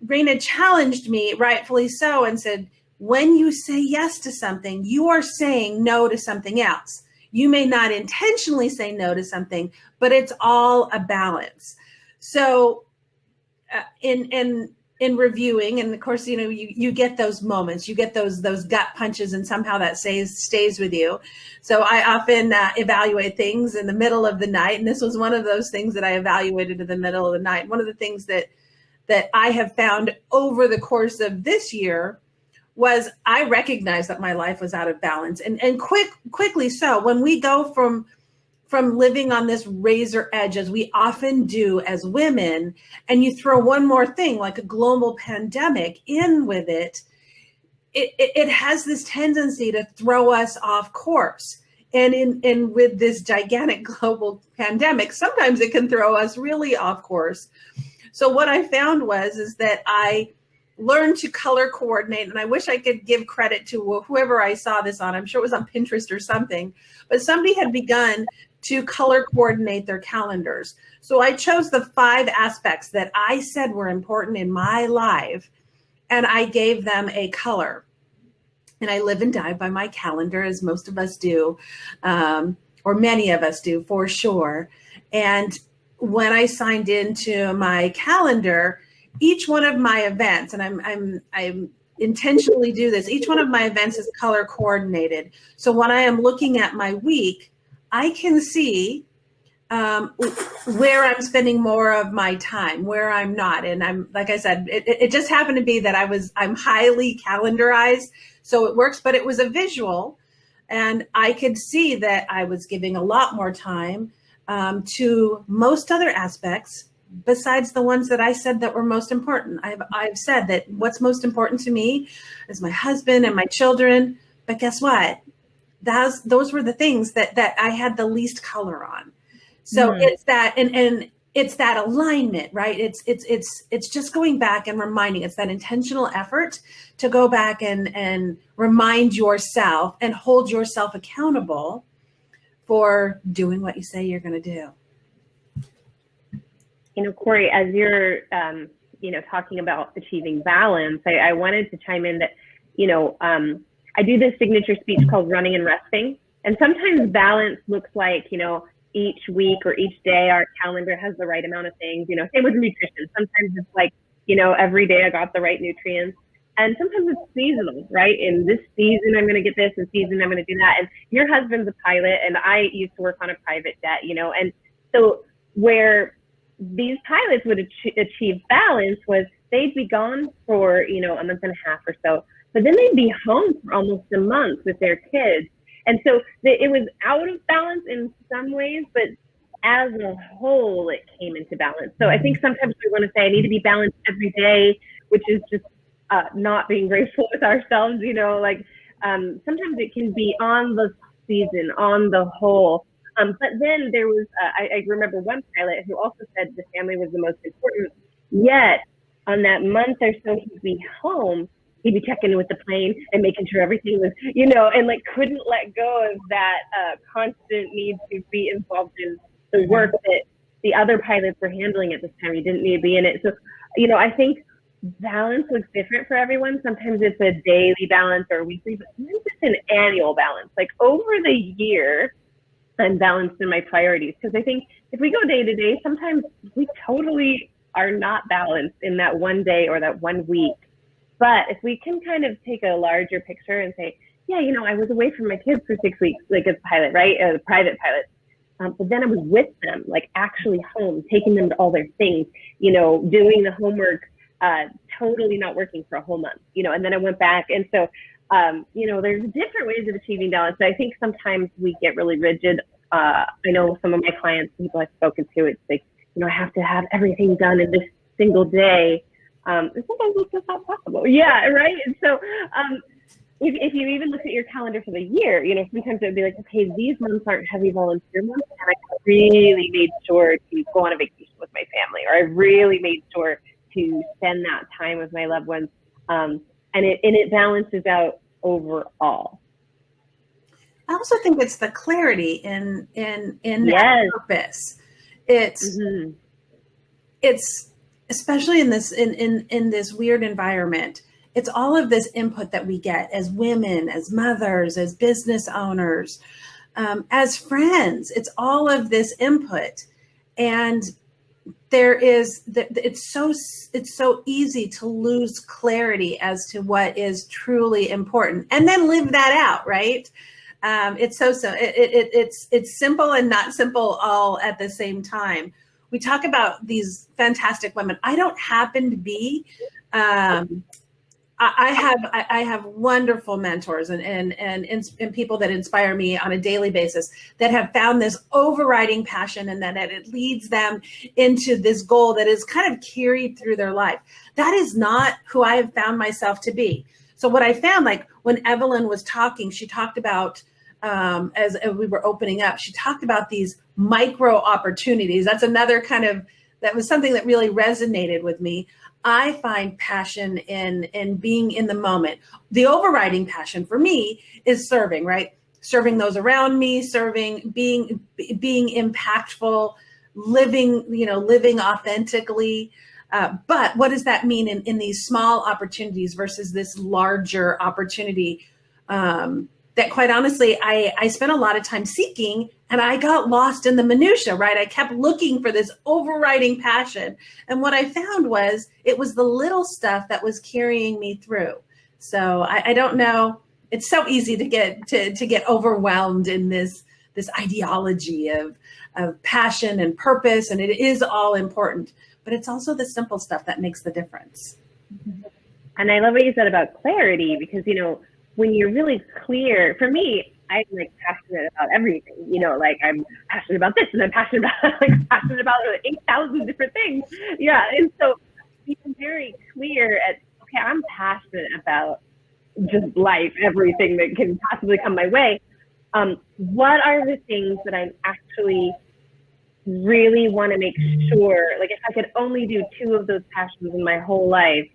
Reina challenged me, rightfully so, and said, when you say yes to something, you are saying no to something else. You may not intentionally say no to something, but it's all a balance. So in reviewing, and of course, you get those moments, you get those gut punches, and somehow that stays with you. So I often evaluate things in the middle of the night, and this was one of those things that I evaluated in the middle of the night. One of the things that I have found over the course of this year was I recognized that my life was out of balance, and quickly so. When we go from living on this razor edge, as we often do as women, and you throw one more thing like a global pandemic in with it, it has this tendency to throw us off course. And with this gigantic global pandemic, sometimes it can throw us really off course. So what I found is that I learned to color coordinate, and I wish I could give credit to whoever I saw this on. I'm sure it was on Pinterest or something, but somebody had begun to color coordinate their calendars. So I chose the 5 aspects that I said were important in my life, and I gave them a color. And I live and die by my calendar, as most of us do, or many of us do for sure. And when I signed into my calendar, each one of my events, and I'm intentionally do this, each one of my events is color coordinated. So when I am looking at my week, I can see where I'm spending more of my time, where I'm not. And I'm, like I said, it just happened to be that I'm highly calendarized, so it works, but it was a visual And I could see that I was giving a lot more time to most other aspects besides the ones that I said that were most important. I've said that what's most important to me is my husband and my children. But guess what? Those were the things that I had the least color on. So it's that, and it's that alignment, right? It's just going back and reminding. It's that intentional effort to go back and remind yourself and hold yourself accountable for doing what you say you're going to do. You know, Kori, as you're, talking about achieving balance, I wanted to chime in that, I do this signature speech called Running and Resting. And sometimes balance looks like, each week or each day our calendar has the right amount of things, same with nutrition. Sometimes it's like, every day I got the right nutrients. And sometimes it's seasonal, right? In this season, I'm going to get this, and season, I'm going to do that. And your husband's a pilot, and I used to work on a private jet, and so where these pilots would achieve balance was they'd be gone for, a month and a half or so, but then they'd be home for almost a month with their kids. And so it was out of balance in some ways, but as a whole, it came into balance. So I think sometimes we want to say, I need to be balanced every day, which is just not being grateful with ourselves, sometimes it can be on the season, on the whole. But then there was, I remember one pilot who also said the family was the most important, yet on that month or so he'd be home, he'd be checking in with the plane and making sure everything was, and couldn't let go of that constant need to be involved in the work that the other pilots were handling at this time. He didn't need to be in it. So, I think balance looks different for everyone. Sometimes it's a daily balance or weekly, but sometimes it's an annual balance. Like over the year, I'm balanced in my priorities. Because I think if we go day to day, sometimes we totally are not balanced in that one day or that 1 week. But if we can kind of take a larger picture and say, yeah, I was away from my kids for 6 weeks, like as a pilot, right? As a private pilot. But then I was with them, like actually home, taking them to all their things, doing the homework, totally not working for a whole month, and then I went back. And so, there's different ways of achieving balance. I think sometimes we get really rigid. I know some of my clients, people I've spoken to, it's like, I have to have everything done in this single day. And sometimes it's just not possible. Yeah, right. And so, if you even look at your calendar for the year, sometimes it would be like, okay, these months aren't heavy volunteer months, and I really made sure to go on a vacation with my family, or I really made sure to spend that time with my loved ones, and it balances out overall. I also think it's the clarity in Yes. that purpose. It's especially in this weird environment. It's all of this input that we get as women, as mothers, as business owners, as friends. It's all of this input, and it's so easy to lose clarity as to what is truly important, and then live that out, right? It's simple and not simple all at the same time. We talk about these fantastic women. I don't happen to be. I have wonderful mentors and people that inspire me on a daily basis that have found this overriding passion, and that it leads them into this goal that is kind of carried through their life. That is not who I have found myself to be. So what I found, like when Evelyn was talking, she talked about, as we were opening up, she talked about these micro opportunities. That's another that was something that really resonated with me. I find passion in being in the moment. The overriding passion for me is serving, right? Serving those around me, being impactful, living authentically. But what does that mean in these small opportunities versus this larger opportunity? That quite honestly, I spent a lot of time seeking, and I got lost in the minutia, right? I kept looking for this overriding passion. And what I found was it was the little stuff that was carrying me through. So I don't know. It's so easy to get overwhelmed in this ideology of passion and purpose, and it is all important. But it's also the simple stuff that makes the difference. And I love what you said about clarity, because, when you're really clear, for me, I'm like passionate about everything, you know, like I'm passionate about this and I'm passionate about passionate about 8,000 different things. Yeah. And so being very clear at, okay, I'm passionate about just life, everything that can possibly come my way. What are the things that I'm actually really want to make sure, like if I could only do 2 of those passions in my whole life,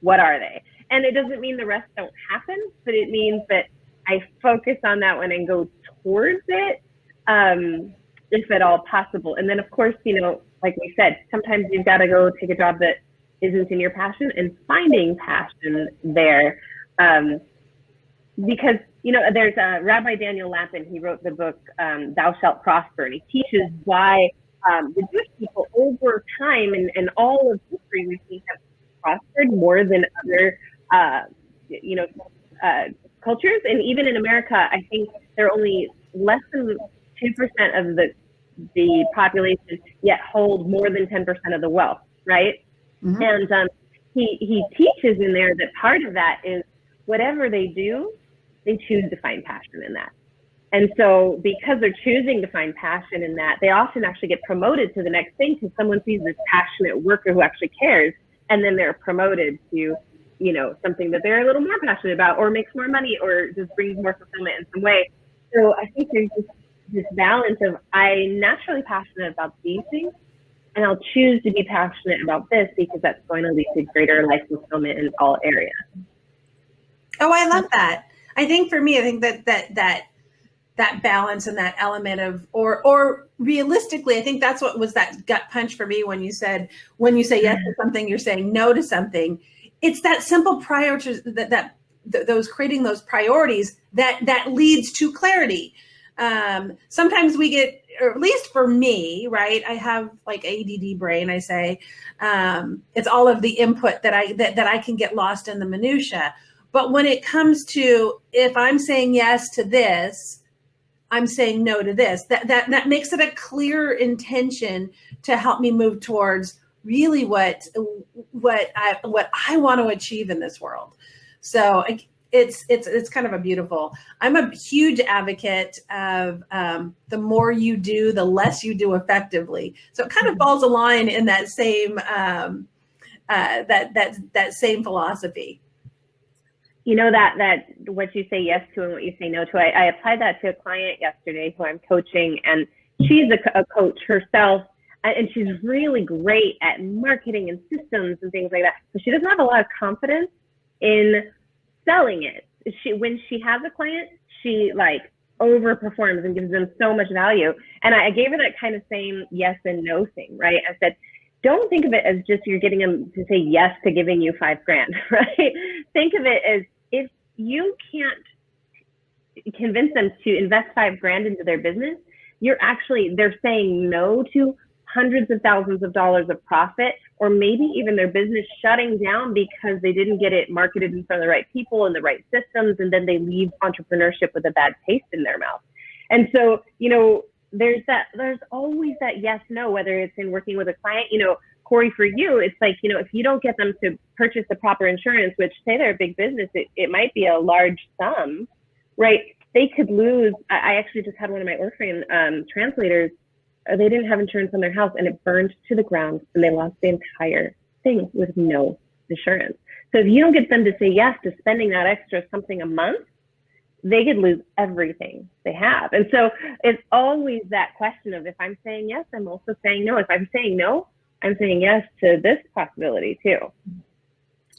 what are they? And it doesn't mean the rest don't happen, but it means that I focus on that one and go towards it, if at all possible. And then of course, you know, like we said, sometimes you've got to go take a job that isn't in your passion and finding passion there. Because, you know, there's Rabbi Daniel Lapin, he wrote the book, Thou Shalt Prosper, and he teaches why the Jewish people over time and all of history we see have prospered more than other, you know, cultures. And even in America, I think they're only less than 2% of the population yet hold more than 10% of the wealth, right? Mm-hmm. And he teaches in there that part of that is whatever they do, they choose to find passion in that. And so because they're choosing to find passion in that, they often actually get promoted to the next thing because someone sees this passionate worker who actually cares, and then they're promoted to, you know, something that they're a little more passionate about or makes more money or just brings more fulfillment in some way. So I think there's this balance of I'm naturally passionate about these things, and I'll choose to be passionate about this because that's going to lead to greater life fulfillment in all areas. Oh, I love that. I think for me, I think that balance and that element of, or realistically, I think that's what was that gut punch for me when you say yes to something, you're saying no to something. It's that simple those creating those priorities that leads to clarity. Sometimes we get, or at least for me, right? I have like ADD brain. I say it's all of the input that I can get lost in the minutia. But when it comes to, if I'm saying yes to this, I'm saying no to this, that makes it a clear intention to help me move towards really what I want to achieve in this world. So it's kind of a beautiful. I'm a huge advocate of the more you do, the less you do effectively. So it kind of falls a line in that same that same philosophy. You know, that what you say yes to and what you say no to. I applied that to a client yesterday who I'm coaching, and she's a coach herself, and she's really great at marketing and systems and things like that. But she doesn't have a lot of confidence in selling it. When she has a client, she like overperforms and gives them so much value. And I gave her that kind of same yes and no thing, right? I said, don't think of it as just you're getting them to say yes to giving you $5,000, right? Think of it as, if you can't convince them to invest $5,000 into their business, they're saying no to hundreds of thousands of dollars of profit, or maybe even their business shutting down because they didn't get it marketed in front of the right people and the right systems, and then they leave entrepreneurship with a bad taste in their mouth. And so, you know, there's always that yes, no, whether it's in working with a client, you know, Kori, for you, it's like, you know, if you don't get them to purchase the proper insurance, which say they're a big business, it might be a large sum, right? They could lose. I actually just had one of my Orphan translators, they didn't have insurance on their house and it burned to the ground and they lost the entire thing with no insurance. So if you don't get them to say yes to spending that extra something a month, they could lose everything they have. And so it's always that question of, if I'm saying yes, I'm also saying no. If I'm saying no, I'm saying yes to this possibility too.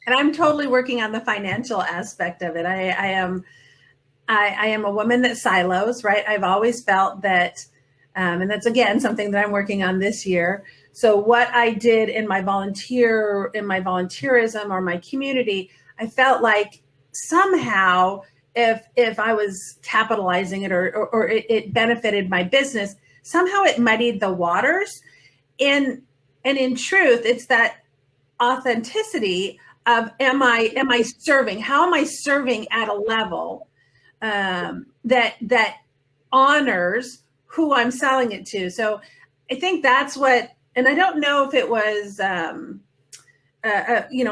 And I'm totally working on the financial aspect of it. I am a woman that silos, right? I've always felt that, and that's again something that I'm working on this year. So what I did in my volunteerism or my community, I felt like somehow if I was capitalizing it or it benefited my business, somehow it muddied the waters. And in truth, it's that authenticity of am I serving? How am I serving at a level that honors who I'm selling it to? So I think that's what, and I don't know if it was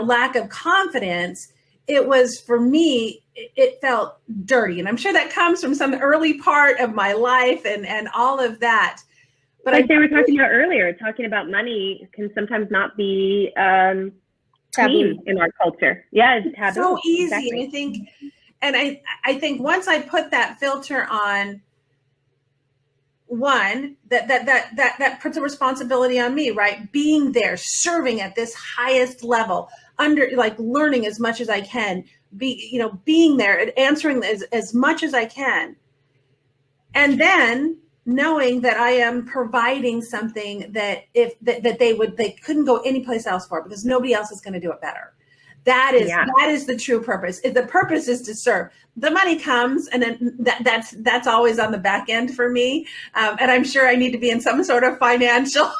lack of confidence. it was, for me, it felt dirty. And I'm sure that comes from some early part of my life and all of that. But like they were talking about earlier, talking about money can sometimes not be taboo in our culture. Yeah, it's taboo. So easy. Exactly. And I think once I put that filter on, one, that puts a responsibility on me, right? Being there, serving at this highest level, learning as much as I can, being there and answering as much as I can. And then knowing that I am providing something that they couldn't go anyplace else for, because nobody else is going to do it better. That is the true purpose. If the purpose is to serve, the money comes, and then that's always on the back end for me. And I'm sure I need to be in some sort of financial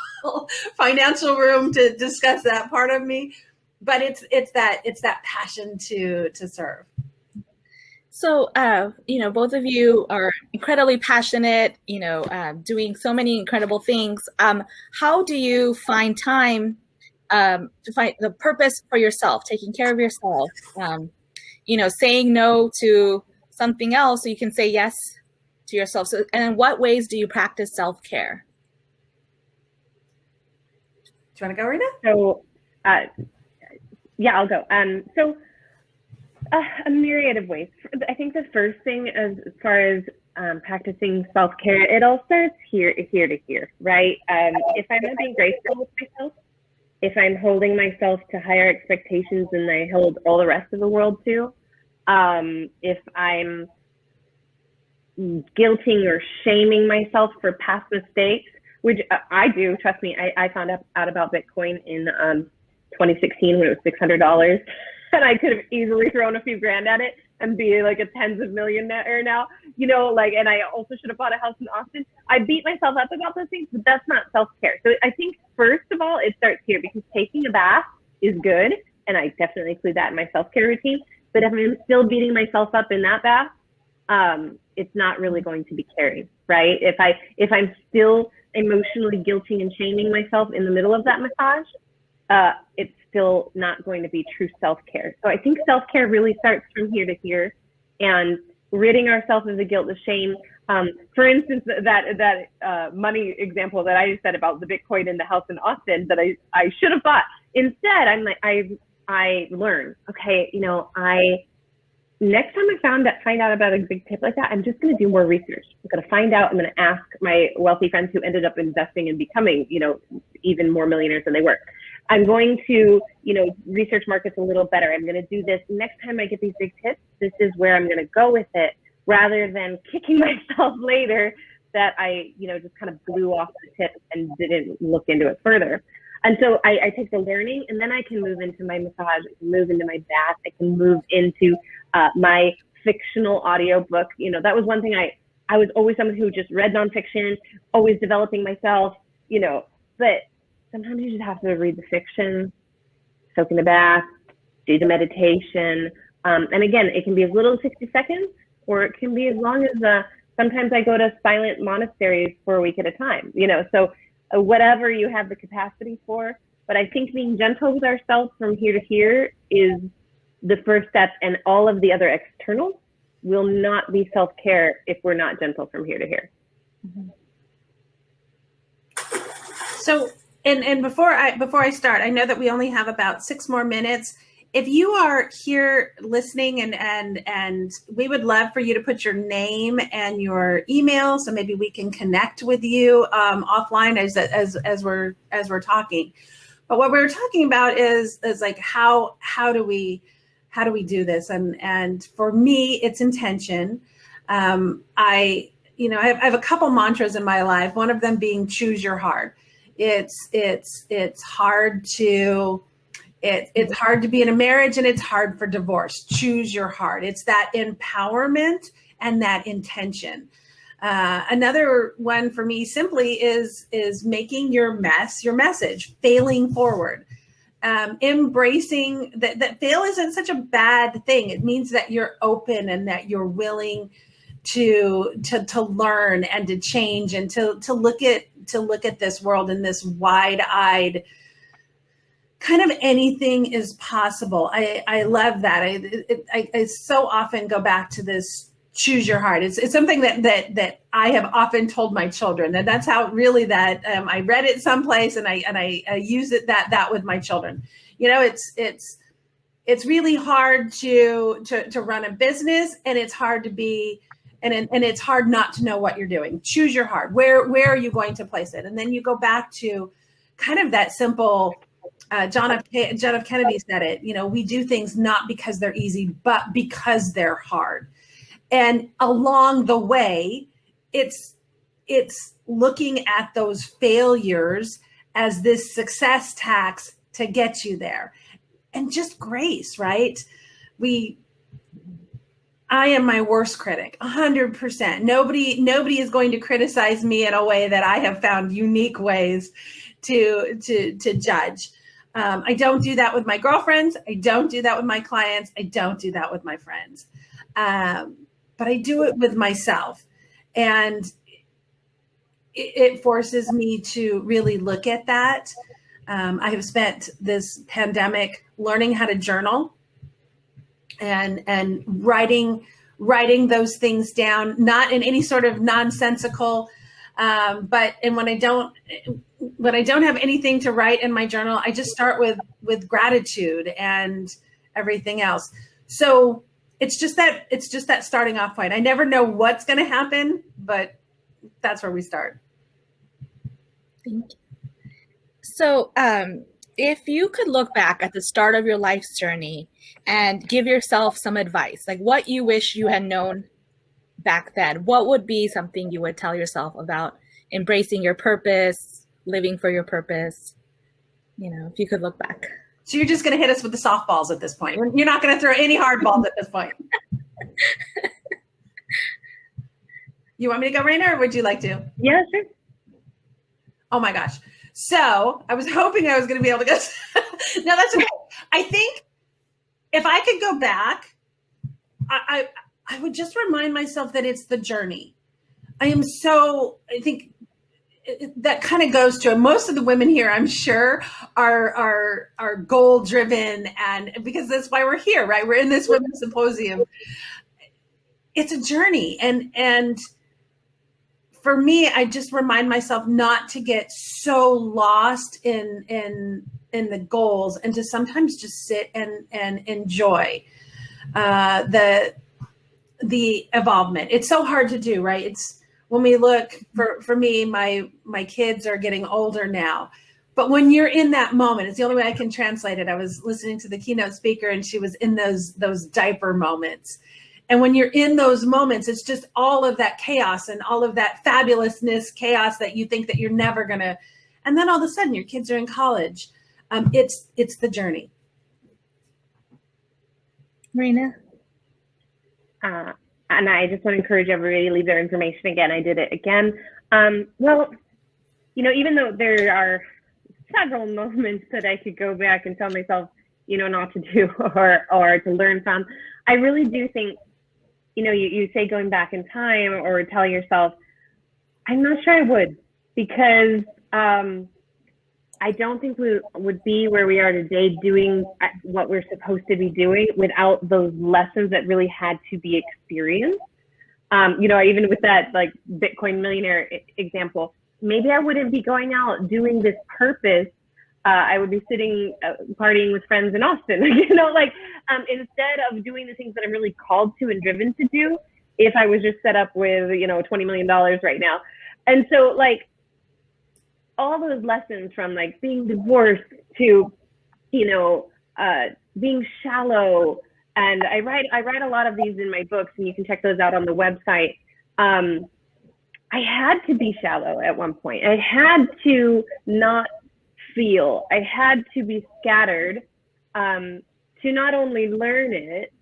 room to discuss that part of me. But it's that passion to serve. So, both of you are incredibly passionate, doing so many incredible things. How do you find time to find the purpose for yourself, taking care of yourself, saying no to something else so you can say yes to yourself? So, and in what ways do you practice self-care? Do you want to go, Rayna? So, yeah, I'll go. A myriad of ways. I think the first thing, as far as practicing self-care, it all starts here to here, right? If I'm not being graceful with myself, if I'm holding myself to higher expectations than I hold all the rest of the world to, if I'm guilting or shaming myself for past mistakes, which I do, trust me, I found out about Bitcoin in 2016 when it was $600. And I could have easily thrown a few grand at it and be like a tens of millionaire now, and I also should have bought a house in Austin. I beat myself up about those things, but that's not self-care. So I think first of all, it starts here, because taking a bath is good. And I definitely include that in my self-care routine. But if I'm still beating myself up in that bath, it's not really going to be caring, right? If I'm still emotionally guilting and shaming myself in the middle of that massage, it's still not going to be true self-care. So I think self-care really starts from here to here, and ridding ourselves of the guilt, the shame. For instance, that money example that I just said about the Bitcoin and the house in Austin that I should have bought. Instead, I'm like, I learn, okay, next time I find out about a big tip like that, I'm just going to do more research. I'm going to find out. I'm going to ask my wealthy friends who ended up investing and becoming, even more millionaires than they were. I'm going to, research markets a little better. I'm going to do this. Next time I get these big tips, this is where I'm going to go with it, rather than kicking myself later that I, just kind of blew off the tip and didn't look into it further. And so I take the learning, and then I can move into my massage, I can move into my bath, I can move into my fictional audiobook. That was one thing I was always someone who just read nonfiction, always developing myself, but sometimes you just have to read the fiction, soak in the bath, do the meditation. And again, it can be as little as 60 seconds, or it can be as long as, sometimes I go to silent monasteries for a week at a time, so whatever you have the capacity for. But I think being gentle with ourselves from here to here is the first step, and all of the other externals will not be self-care if we're not gentle from here to here. Mm-hmm. So, and before I start, I know that we only have about 6 more minutes. If you are here listening, and we would love for you to put your name and your email, so maybe we can connect with you offline as we're talking. But what we're talking about is like how do we do this? And for me, it's intention. I have a couple mantras in my life. One of them being choose your heart. It's hard to be in a marriage, and it's hard for divorce. Choose your heart. It's that empowerment and that intention. Another one for me simply is making your mess your message, failing forward. Embracing that fail isn't such a bad thing. It means that you're open and that you're willing to learn and to change, and to look at this world in this wide-eyed kind of anything is possible. I love that. I so often go back to this choose your heart. It's something that I have often told my children, and that's how really that I read it someplace, and I use it that with my children. You know, it's really hard to run a business, and it's hard to be, and it's hard not to know what you're doing. Choose your heart. Where are you going to place it? And then you go back to kind of that simple. John F. Kennedy said it. You know, we do things not because they're easy, but because they're hard. And along the way, it's looking at those failures as this success tax to get you there. And just grace, right? I am my worst critic, 100%. Nobody is going to criticize me in a way that I have found unique ways to judge. I don't do that with my girlfriends. I don't do that with my clients. I don't do that with my friends. But I do it with myself. And it forces me to really look at that. I have spent this pandemic learning how to journal and writing those things down, not in any sort of nonsensical, but when I don't have anything to write in my journal, I just start with gratitude and everything else. So it's just that starting off point. I never know what's going to happen, but that's where we start. Thank you. So if you could look back at the start of your life's journey and give yourself some advice, like what you wish you had known back then, what would be something you would tell yourself about embracing your purpose, living for your purpose? You know, if you could look back. So you're just going to hit us with the softballs at this point. You're not going to throw any hard balls at this point. You want me to go, Rayna, or would you like to? Yeah, sure. Oh my gosh. So I was hoping I was going to be able to go. No, that's okay. I think if I could go back, I would just remind myself that it's the journey. I think that kind of goes to most of the women here, I'm sure, are goal driven, and because that's why we're here, right? We're in this women's symposium. It's a journey, and for me, I just remind myself not to get so lost in the goals, and to sometimes just sit and enjoy the evolvement. It's so hard to do, right? It's when we look for me, my kids are getting older now, but when you're in that moment, it's the only way I can translate it. I was listening to the keynote speaker, and she was in those diaper moments. And when you're in those moments, it's just all of that chaos and all of that fabulousness chaos that you think that you're never gonna, and then all of a sudden your kids are in college. It's the journey. Reina? And I just want to encourage everybody to leave their information again. I did it again. Well, you know, even though there are several moments that I could go back and tell myself, you know, not to do or to learn from, I really do think, you know, you say going back in time or tell yourself, I'm not sure I would, because I don't think we would be where we are today doing what we're supposed to be doing without those lessons that really had to be experienced. You know, even with that like Bitcoin millionaire example, maybe I wouldn't be going out doing this purpose. I would be sitting partying with friends in Austin, you know, like instead of doing the things that I'm really called to and driven to do, if I was just set up with, you know, $20 million right now. And so like all those lessons from like being divorced to, you know, being shallow. And I write a lot of these in my books, and you can check those out on the website. I had to be shallow at one point. I had to not feel. I had to be scattered to not only learn it,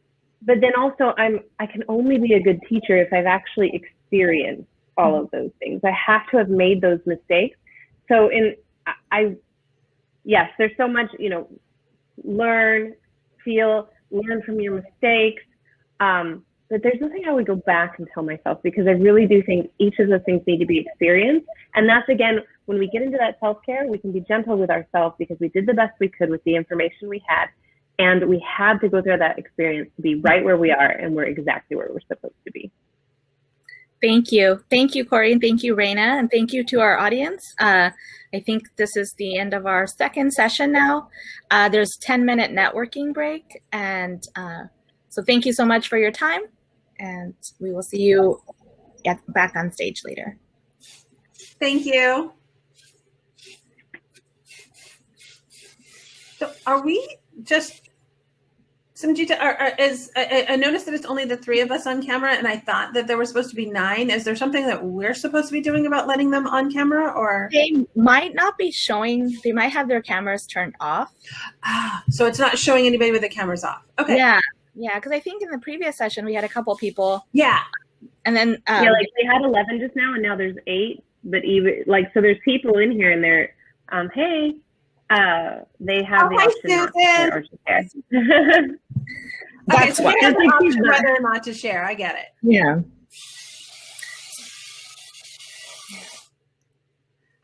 but then also I can only be a good teacher if I've actually experienced all of those things. I have to have made those mistakes. So yes, there's so much, you know, learn, feel, learn from your mistakes. but there's nothing I would go back and tell myself, because I really do think each of those things need to be experienced. And that's, again, when we get into that self-care, we can be gentle with ourselves because we did the best we could with the information we had. And we had to go through that experience to be right where we are, and we're exactly where we're supposed to be. Thank you. Thank you, Kori, and thank you, Rayna, and thank you to our audience. I think this is the end of our second session now. There's 10-minute networking break, and so thank you so much for your time, and we will see you back on stage later. Thank you. So are we just, Somjita, I noticed that it's only the 3 of us on camera, and I thought that there were supposed to be 9. Is there something that we're supposed to be doing about letting them on camera, or? They might not be showing, they might have their cameras turned off. So it's not showing anybody with the cameras off. Okay. Yeah, because I think in the previous session we had a couple people. Yeah. And then like we had 11 just now, and now there's 8. But even so there's people in here, and they're hey. They have the option not to share or to share. Okay, so we have the option whether or not to share. I get it. Yeah.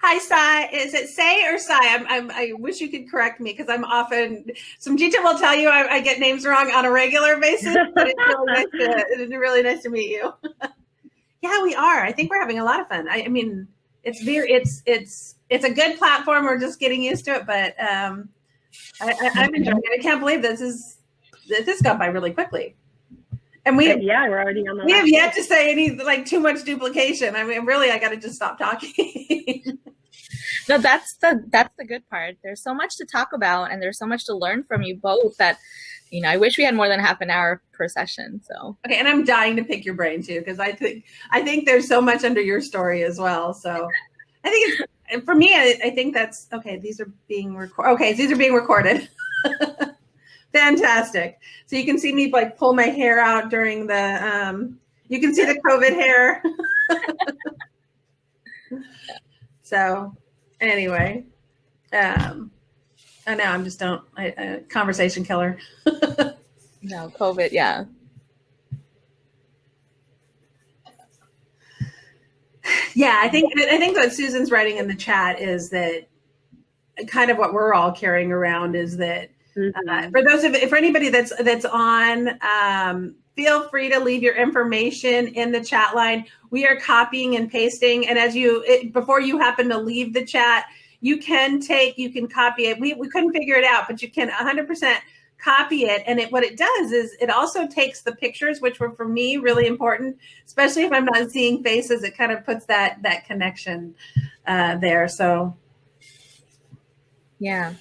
Hi, Sai. Is it Say or Sai? I wish you could correct me, because I'm often, Somjita will tell you I get names wrong on a regular basis, but it's really nice to meet you. Yeah, we are. I think we're having a lot of fun. I mean, it's a good platform. We're just getting used to it, but I'm enjoying it. I can't believe this gone by really quickly. And we're already on the. We have yet to say any too much duplication. I mean, really, I got to just stop talking. No, that's the good part. There's so much to talk about, and there's so much to learn from you both that, I wish we had more than half an hour per session. So okay, and I'm dying to pick your brain too, because I think there's so much under your story as well. So I think it's, for me, I think that's okay. These are being recorded. Okay, these are being recorded. Fantastic. So you can see me pull my hair out during the. You can see the COVID hair. So anyway, I know I'm just conversation killer. No, COVID, yeah. Yeah, I think what Susan's writing in the chat is that kind of what we're all carrying around is that for anybody that's on, feel free to leave your information in the chat line. We are copying and pasting, and before you happen to leave the chat, you can copy it. We couldn't figure it out, but you can 100% copy it. And what it does is it also takes the pictures, which were for me really important, especially if I'm not seeing faces. It kind of puts that connection there. So yeah,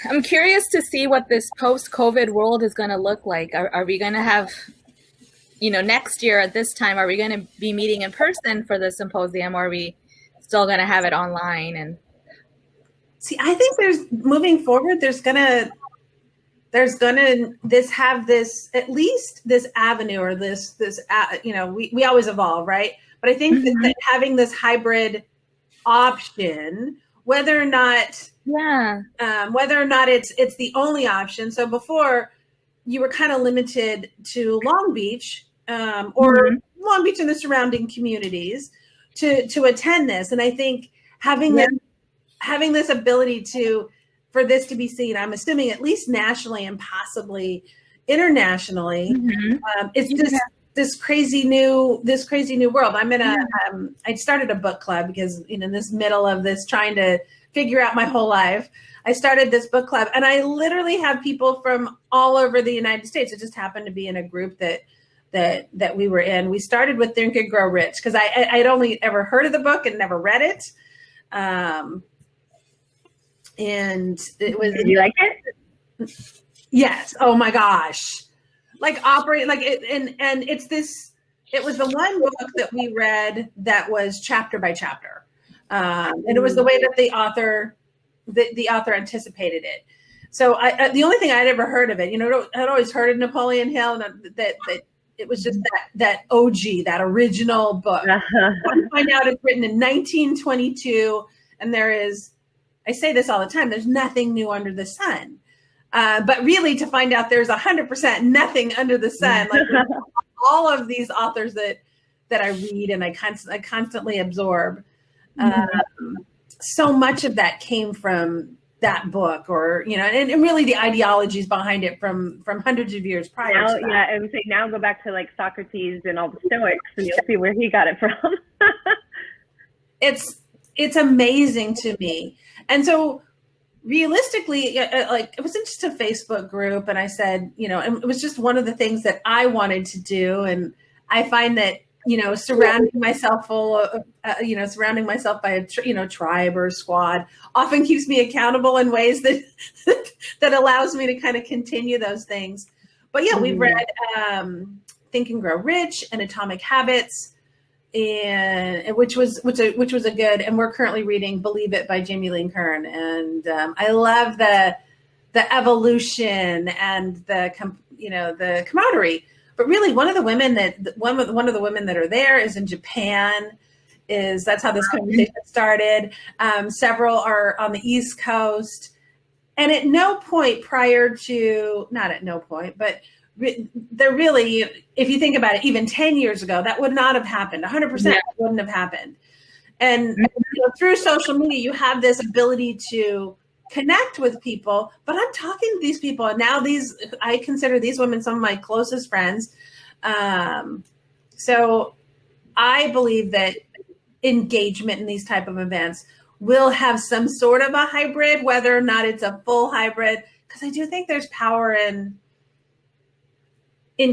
I'm curious to see what this post-COVID world is going to look like. Are we going to have, next year at this time, are we going to be meeting in person for the symposium, or are we still going to have it online? And see, I think moving forward, there's gonna have this, at least this avenue, or this we always evolve, right? But I think that having this hybrid option, whether or not it's the only option. So before, you were kind of limited to Long Beach, or Long Beach and the surrounding communities to attend this. And I think having this ability for this to be seen, I'm assuming at least nationally and possibly internationally, it's just this crazy new world. I'm in I started a book club because in this middle of this trying to figure out my whole life, I started this book club, and I literally have people from all over the United States. It just happened to be in a group that we were in. We started with Think and Grow Rich because I'd only ever heard of the book and never read it. And it was. Did you like it? Yes. Oh my gosh. And it's this. It was the one book that we read that was chapter by chapter, and it was the way that the author anticipated it. So the only thing I'd ever heard of it, I'd always heard of Napoleon Hill, and that it was just that OG, that original book. I find out it's written in 1922, and I say this all the time, there's nothing new under the sun. But really to find out there's 100% nothing under the sun, like all of these authors that I read and I constantly absorb. So much of that came from that book, or and really the ideologies behind it from hundreds of years prior now, to that. Yeah, I would say now go back to like Socrates and all the Stoics, and you'll see where he got it from. It's amazing to me. And so realistically, like it wasn't just a Facebook group, and I said, and it was just one of the things that I wanted to do. And I find that surrounding myself surrounding myself by a tribe or a squad often keeps me accountable in ways that that allows me to kind of continue those things. But yeah, we've read Think and Grow Rich and Atomic Habits, and which was a good. And we're currently reading Believe It by Jamie Lee Kern, and I love the evolution and the camaraderie. But really, one of the women that are there is in Japan. That's how this conversation started. Several are on the East Coast, and at no point but they're really, if you think about it, even 10 years ago, that would not have happened. 100% wouldn't have happened. And through social media, you have this ability to connect with people, but I'm talking to these people, and now I consider these women some of my closest friends. So I believe that engagement in these type of events will have some sort of a hybrid, whether or not it's a full hybrid, because I do think there's power in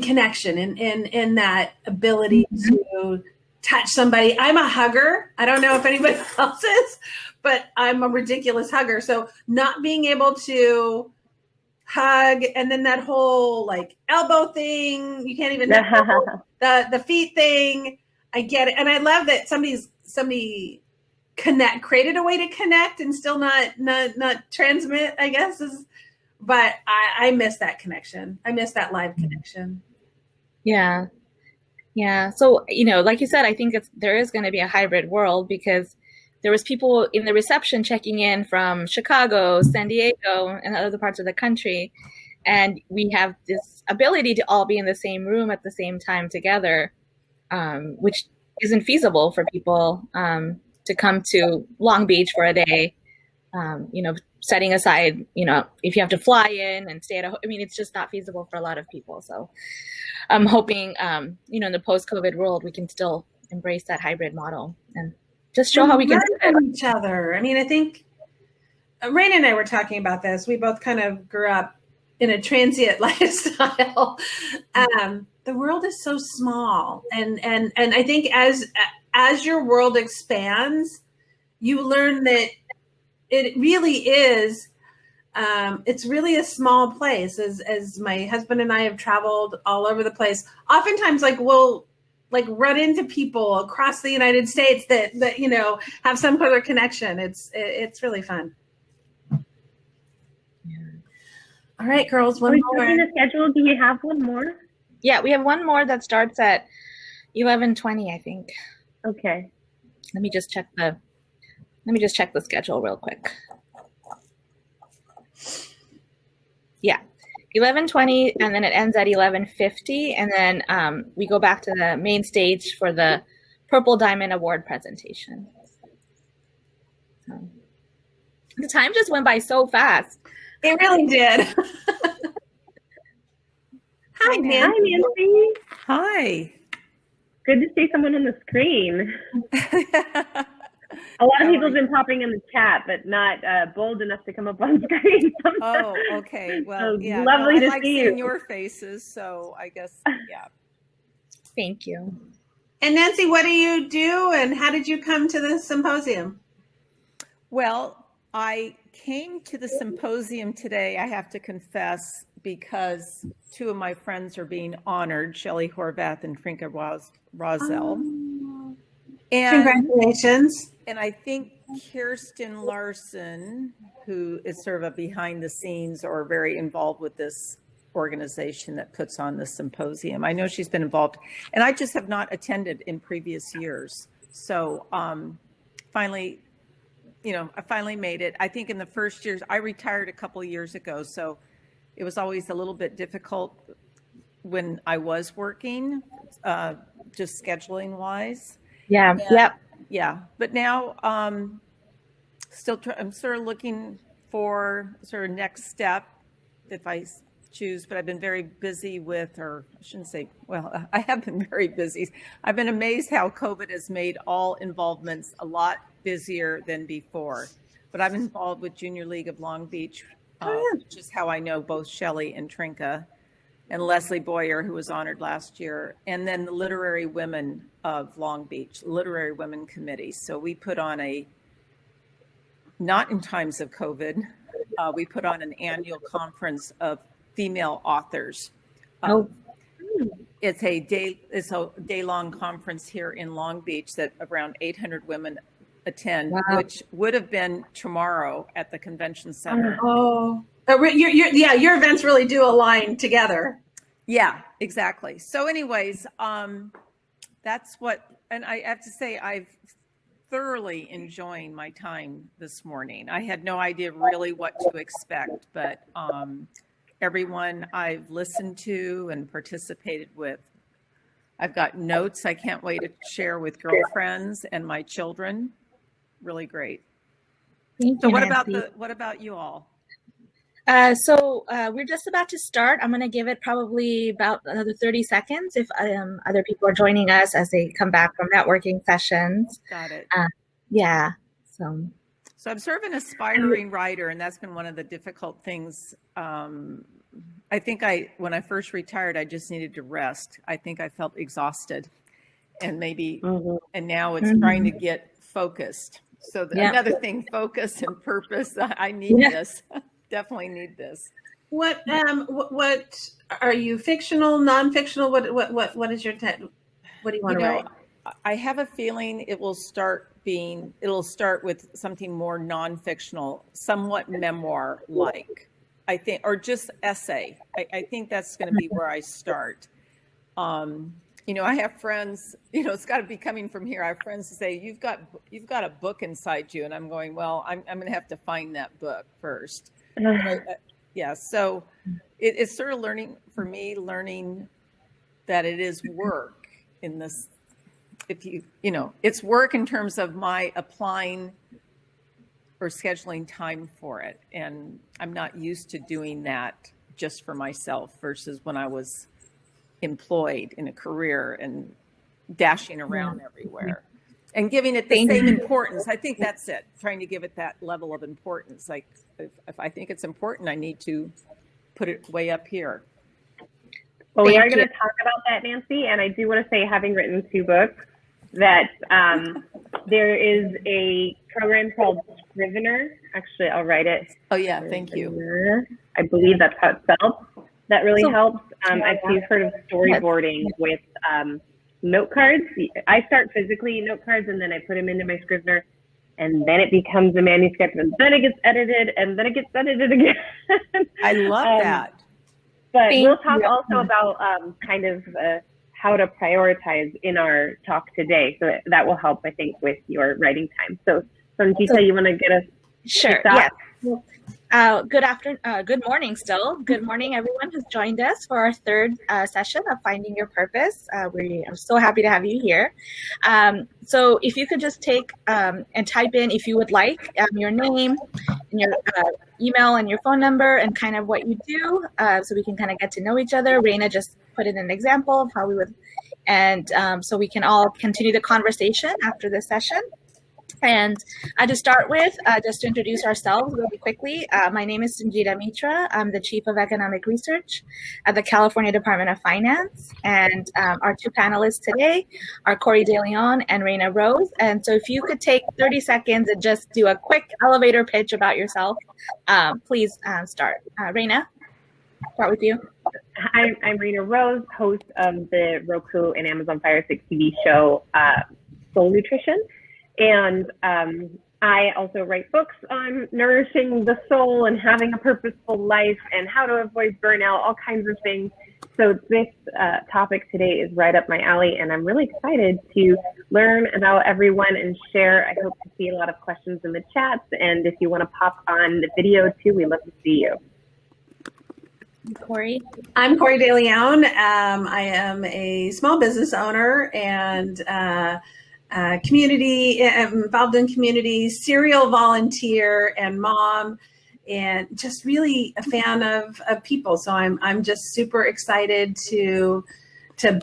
connection, in that ability to touch somebody. I'm a hugger. I don't know if anybody else is, but I'm a ridiculous hugger. So not being able to hug, and then that whole like elbow thing, you can't even the feet thing. I get it. And I love that somebody created a way to connect and still not transmit, I guess but I miss that connection. I miss that live connection. Yeah. Yeah. So, like you said, I think there is going to be a hybrid world, because there was people in the reception checking in from Chicago, San Diego, and other parts of the country. And we have this ability to all be in the same room at the same time together, which isn't feasible for people to come to Long Beach for a day, setting aside, if you have to fly in and stay at a, it's just not feasible for a lot of people. So I'm hoping, in the post-COVID world, we can still embrace that hybrid model and just show how we can learn each other. I think Rayna and I were talking about this. We both kind of grew up in a transient lifestyle. The world is so small, and I think as your world expands, you learn that it really is. It's really a small place. As my husband and I have traveled all over the place, oftentimes we'll run into people across the United States that have some other connection. It's really fun. Yeah. All right, girls, one more. In the schedule, do we have one more? Yeah, we have one more that starts at 11:20, I think. Okay. Let me just check the schedule real quick. Yeah, 11:20, and then it ends at 11:50, and then we go back to the main stage for the Purple Diamond Award presentation. The time just went by so fast. It really did. Hi, Nancy. Hi. Good to see someone on the screen. A lot of people have been popping in the chat, but not bold enough to come up on screen sometimes. Oh, okay. Well, So yeah. lovely to I like see seeing you. your faces, so I guess, yeah. Thank you. And Nancy, what do you do, and how did you come to the symposium? Well, I came to the symposium today, I have to confess, because two of my friends are being honored, Shelley Horvath and Frinka Rosell. And Congratulations. And I think Kirsten Larson, who is sort of a behind the scenes or very involved with this organization that puts on the symposium. I know she's been involved, and I just have not attended in previous years. So finally, I finally made it. I think in the first years, I retired a couple of years ago. So it was always a little bit difficult when I was working, just scheduling wise. Yeah. Yep. Yeah. But now, I'm sort of looking for sort of next step if I choose, but I've been very busy with, or I shouldn't say, well, I have been very busy. I've been amazed how COVID has made all involvements a lot busier than before. But I'm involved with Junior League of Long Beach, which is how I know both Shelley and Trinka, and Leslie Boyer, who was honored last year, and then the Literary Women of Long Beach, Literary Women Committee. So we put on not in times of COVID, we put on an annual conference of female authors. It's a day-long conference here in Long Beach that around 800 women attend, which would have been tomorrow at the convention center. Your events really do align together. Yeah, exactly. So anyways, that's what, and I have to say, I've thoroughly enjoying my time this morning. I had no idea really what to expect, but everyone I've listened to and participated with, I've got notes I can't wait to share with girlfriends and my children. Really great. Thank So you, what about you all? So we're just about to start. I'm going to give it probably about another 30 seconds if other people are joining us as they come back from networking sessions. Got it. Yeah. So I'm sort of an aspiring writer, and that's been one of the difficult things. I think when I first retired, I just needed to rest. I think I felt exhausted, and and now it's trying to get focused. So another thing, focus and purpose. I need this. Definitely need this. What are you, fictional, non-fictional? What is your what do you want to write? I have a feeling it'll start with something more non-fictional, somewhat memoir-like, I think, or just essay. I think that's going to be where I start. I have friends, it's got to be coming from here. I have friends who say, you've got a book inside you. And I'm going, well, I'm going to have to find that book first. So it's sort of learning that it is work in this, it's work in terms of my applying or scheduling time for it. And I'm not used to doing that just for myself versus when I was employed in a career and dashing around everywhere and giving it the same importance. I think that's it, trying to give it that level of importance. Like if I think it's important, I need to put it way up here. Well, we are going to talk about that, Nancy. And I do want to say, having written 2 books, that there is a program called Scrivener. Actually, I'll write it. Oh, yeah. Thank you. I believe that's how it's spelled. That really helps. I've heard of storyboarding with note cards. I start physically note cards, and then I put them into my Scrivener, and then it becomes a manuscript, and then it gets edited, and then it gets edited again. I love that. But we'll talk also about kind of how to prioritize in our talk today. So that will help, I think, with your writing time. So Somjita, you want to get us? Sure. Yes. Good morning still. Good morning, everyone who's joined us for our 3rd session of Finding Your Purpose. We are so happy to have you here. So if you could just take and type in, if you would like, your name and your email and your phone number and kind of what you do, so we can kind of get to know each other. Rayna just put in an example of how we would, and so we can all continue the conversation after this session. And to start with, just to introduce ourselves really quickly, my name is Somjita Mitra. I'm the Chief of Economic Research at the California Department of Finance. And our 2 panelists today are Kori DeLeon and Reina Rose. And so if you could take 30 seconds and just do a quick elevator pitch about yourself, please start. Reina, start with you. I'm Reina Rose, host of the Roku and Amazon Fire Stick TV show, Soul Nutrition. And I also write books on nourishing the soul and having a purposeful life and how to avoid burnout, all kinds of things. So this topic today is right up my alley, and I'm really excited to learn about everyone and share. I hope to see a lot of questions in the chats, and if you want to pop on the video too, we'd love to see you. Kori? I'm Kori DeLeon. I am a small business owner and community involved in community, serial volunteer, and mom, and just really a fan of people. So I'm just super excited to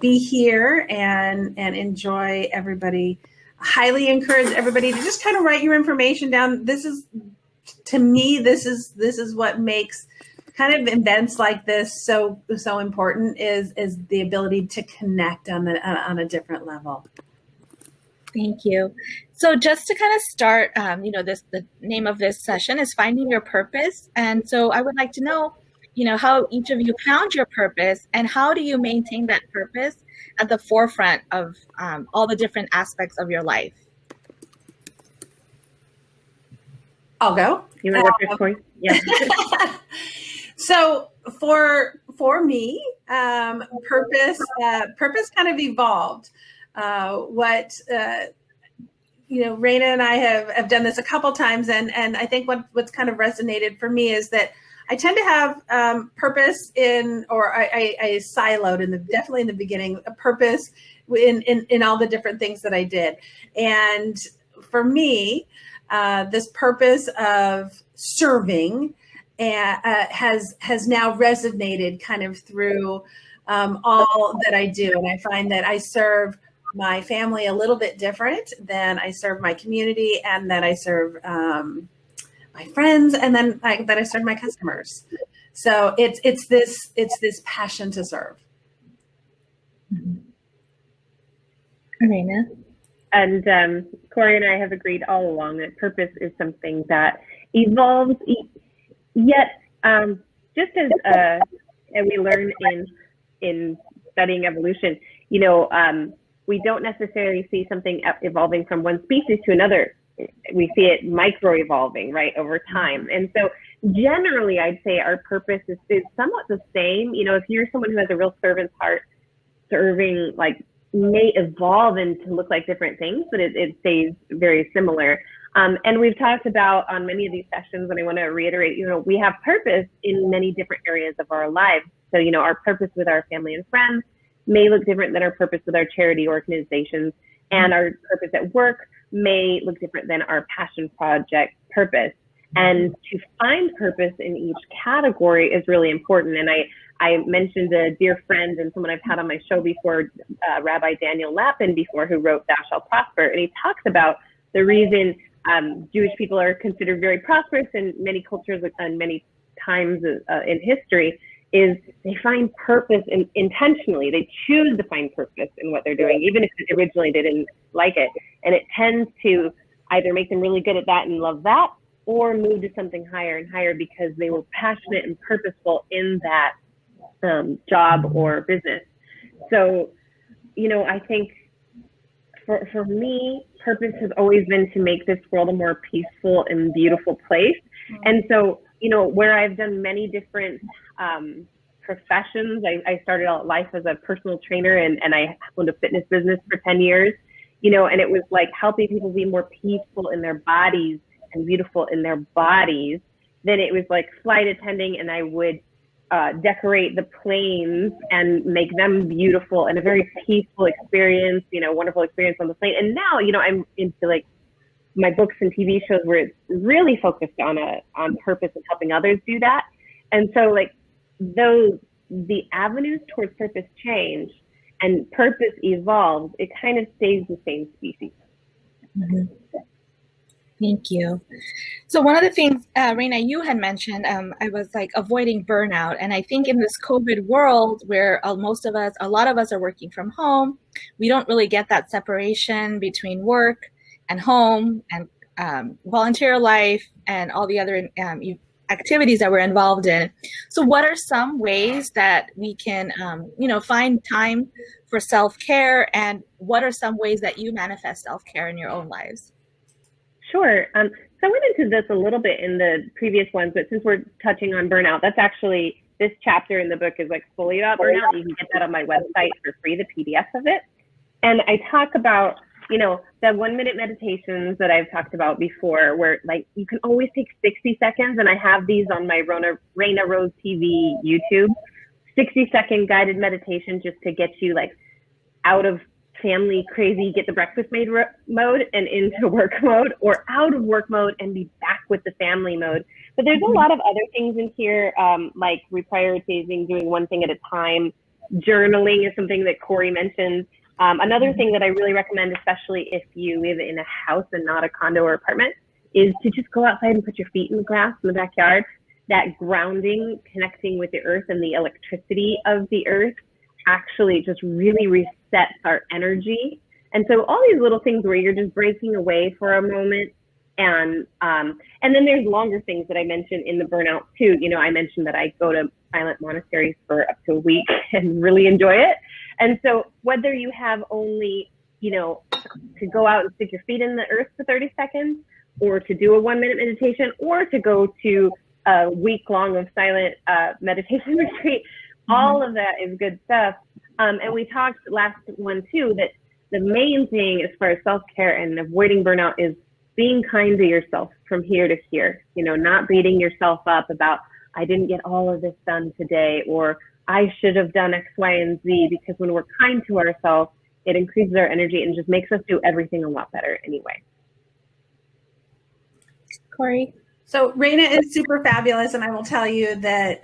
be here and enjoy everybody. Highly encourage everybody to just kind of write your information down. This is, to me, this is what makes kind of events like this so important is the ability to connect on a different level. Thank you. So just to kind of start, the name of this session is Finding Your Purpose. And so I would like to know, how each of you found your purpose and how do you maintain that purpose at the forefront of all the different aspects of your life? I'll go. You want to go first, Kori? Yeah. So for me, purpose kind of evolved. Rayna and I have done this a couple times, and I think what's kind of resonated for me is that I tend to have purpose I siloed definitely in the beginning, a purpose in all the different things that I did. And for me, this purpose of serving has now resonated kind of through all that I do. And I find that I serve my family a little bit different than I serve my community, and that I serve my friends, and then that I serve my customers. So it's this passion to serve. Rayna? And Kori and I have agreed all along that purpose is something that evolves, yet just as we learn in studying evolution, we don't necessarily see something evolving from one species to another. We see it micro-evolving, right, over time. And so generally, I'd say our purpose is somewhat the same. If you're someone who has a real servant's heart, serving may evolve and to look like different things, but it stays very similar. And we've talked about on many of these sessions, and I want to reiterate, we have purpose in many different areas of our lives. So, our purpose with our family and friends may look different than our purpose with our charity organizations, and our purpose at work may look different than our passion project purpose. And to find purpose in each category is really important. And I mentioned a dear friend and someone I've had on my show before, Rabbi Daniel Lapin before, who wrote Thou Shalt Prosper. And he talks about the reason Jewish people are considered very prosperous in many cultures and many times in history is they find purpose intentionally. They choose to find purpose in what they're doing, even if originally they didn't like it. And it tends to either make them really good at that and love that, or move to something higher and higher because they were passionate and purposeful in that job or business. So, I think for me, purpose has always been to make this world a more peaceful and beautiful place. And so, where I've done many different professions, I started out life as a personal trainer, and I owned a fitness business for 10 years, and it was like helping people be more peaceful in their bodies and beautiful in their bodies. Then it was like flight attending, and I would decorate the planes and make them beautiful and a very peaceful experience, wonderful experience on the plane. And now, I'm into my books and TV shows where it's really focused on purpose and helping others do that. And so though the avenues towards purpose change and purpose evolves, it kind of stays the same species. Mm-hmm. Thank you. So one of the things, Rayna, you had mentioned, I was avoiding burnout. And I think in this COVID world where a lot of us are working from home, we don't really get that separation between work and home and volunteer life and all the other activities that we're involved in. So what are some ways that we can, find time for self-care, and what are some ways that you manifest self-care in your own lives? Sure. So I went into this a little bit in the previous ones, but since we're touching on burnout, that's actually, this chapter in the book is fully about burnout. You can get that on my website for free, the PDF of it. And I talk about the 1 minute meditations that I've talked about before, where like you can always take 60 seconds, and I have these on my Rayna Rose TV YouTube, 60-second guided meditation just to get you like out of family crazy, get the breakfast made mode and into work mode, or out of work mode and be back with the family mode. But there's a lot of other things in here, like reprioritizing, doing one thing at a time. Journaling is something that Kori mentioned. Another thing that I really recommend, especially if you live in a house and not a condo or apartment, is to just go outside and put your feet in the grass in the backyard. That grounding, connecting with the earth and the electricity of the earth actually just really resets our energy. And so all these little things where you're just breaking away for a moment. And then there's longer things that I mentioned in the Burnout too. I mentioned that I go to silent monasteries for up to a week and really enjoy it. And so whether you have only, to go out and stick your feet in the earth for 30 seconds, or to do a 1 minute meditation, or to go to a week long of silent meditation retreat, all of that is good stuff. And we talked last one too, that the main thing as far as self-care and avoiding burnout is being kind to yourself from here to here, not beating yourself up about, I didn't get all of this done today, or I should have done X, Y, and Z, because when we're kind to ourselves, it increases our energy and just makes us do everything a lot better anyway. Kori? So Rayna is super fabulous, and I will tell you that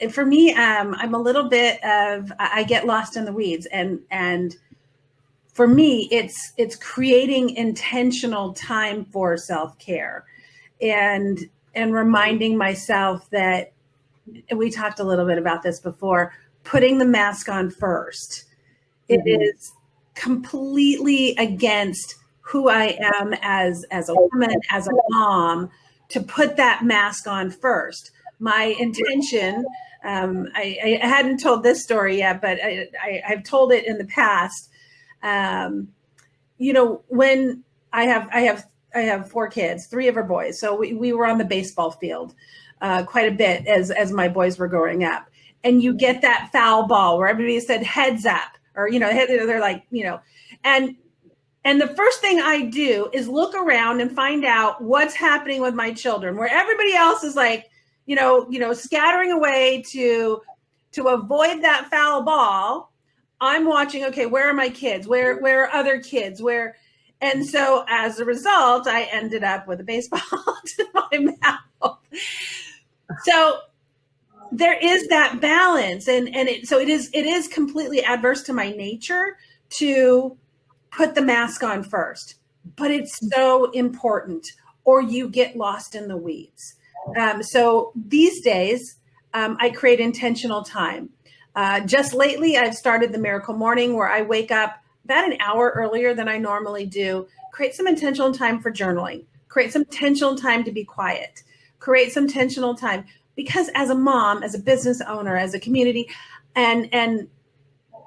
for me, I'm a little bit of, I get lost in the weeds, and for me, it's creating intentional time for self-care, and reminding myself that, and we talked a little bit about this before, putting the mask on first. It is completely against who I am as a woman, as a mom, to put that mask on first. My intention, I hadn't told this story yet, but I've told it in the past. When I have 4 kids, 3 of our boys. So we were on the baseball field quite a bit as my boys were growing up. And you get that foul ball where everybody said heads up, or, they're like, and the first thing I do is look around and find out what's happening with my children, where everybody else is like, scattering away to avoid that foul ball. I'm watching, okay, where are my kids? Where are other kids? And so as a result, I ended up with a baseball to my mouth. So there is that balance. And it is completely adverse to my nature to put the mask on first, but it's so important, or you get lost in the weeds. So these days, I create intentional time. Just lately, I've started the Miracle Morning, where I wake up about an hour earlier than I normally do, create some intentional time for journaling, create some intentional time to be quiet, create some intentional time, because as a mom, as a business owner, as a community, and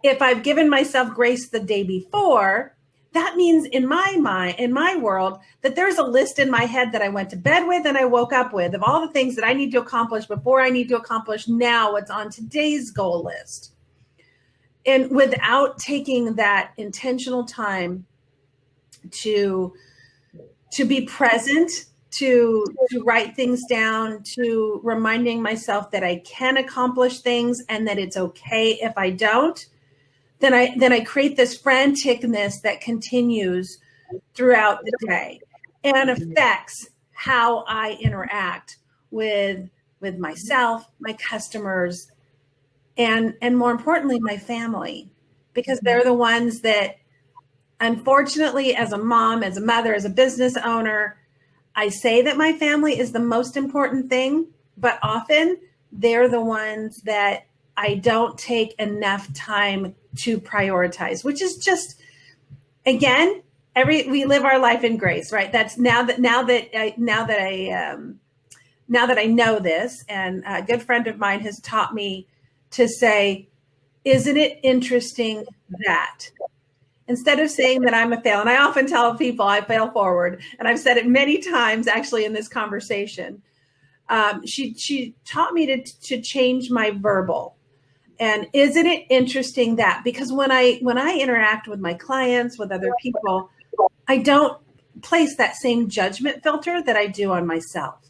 if I've given myself grace the day before, that means in my mind, in my world, that there's a list in my head that I went to bed with and I woke up with, of all the things that I need to accomplish before I need to accomplish now what's on today's goal list. And without taking that intentional time to be present, to write things down, to reminding myself that I can accomplish things and that it's okay if I don't, then I create this franticness that continues throughout the day and affects how I interact with myself, my customers, and more importantly, my family, because they're the ones that, unfortunately, as a mom, as a mother, as a business owner, I say that my family is the most important thing, but often they're the ones that I don't take enough time to prioritize, which is just, again, we live our life in grace, right? That's now that I know this, and a good friend of mine has taught me to say, isn't it interesting that, instead of saying that I'm a fail, and I often tell people I fail forward, and I've said it many times actually in this conversation, she taught me to change my verbal. And isn't it interesting that, because when I interact with my clients, with other people, I don't place that same judgment filter that I do on myself.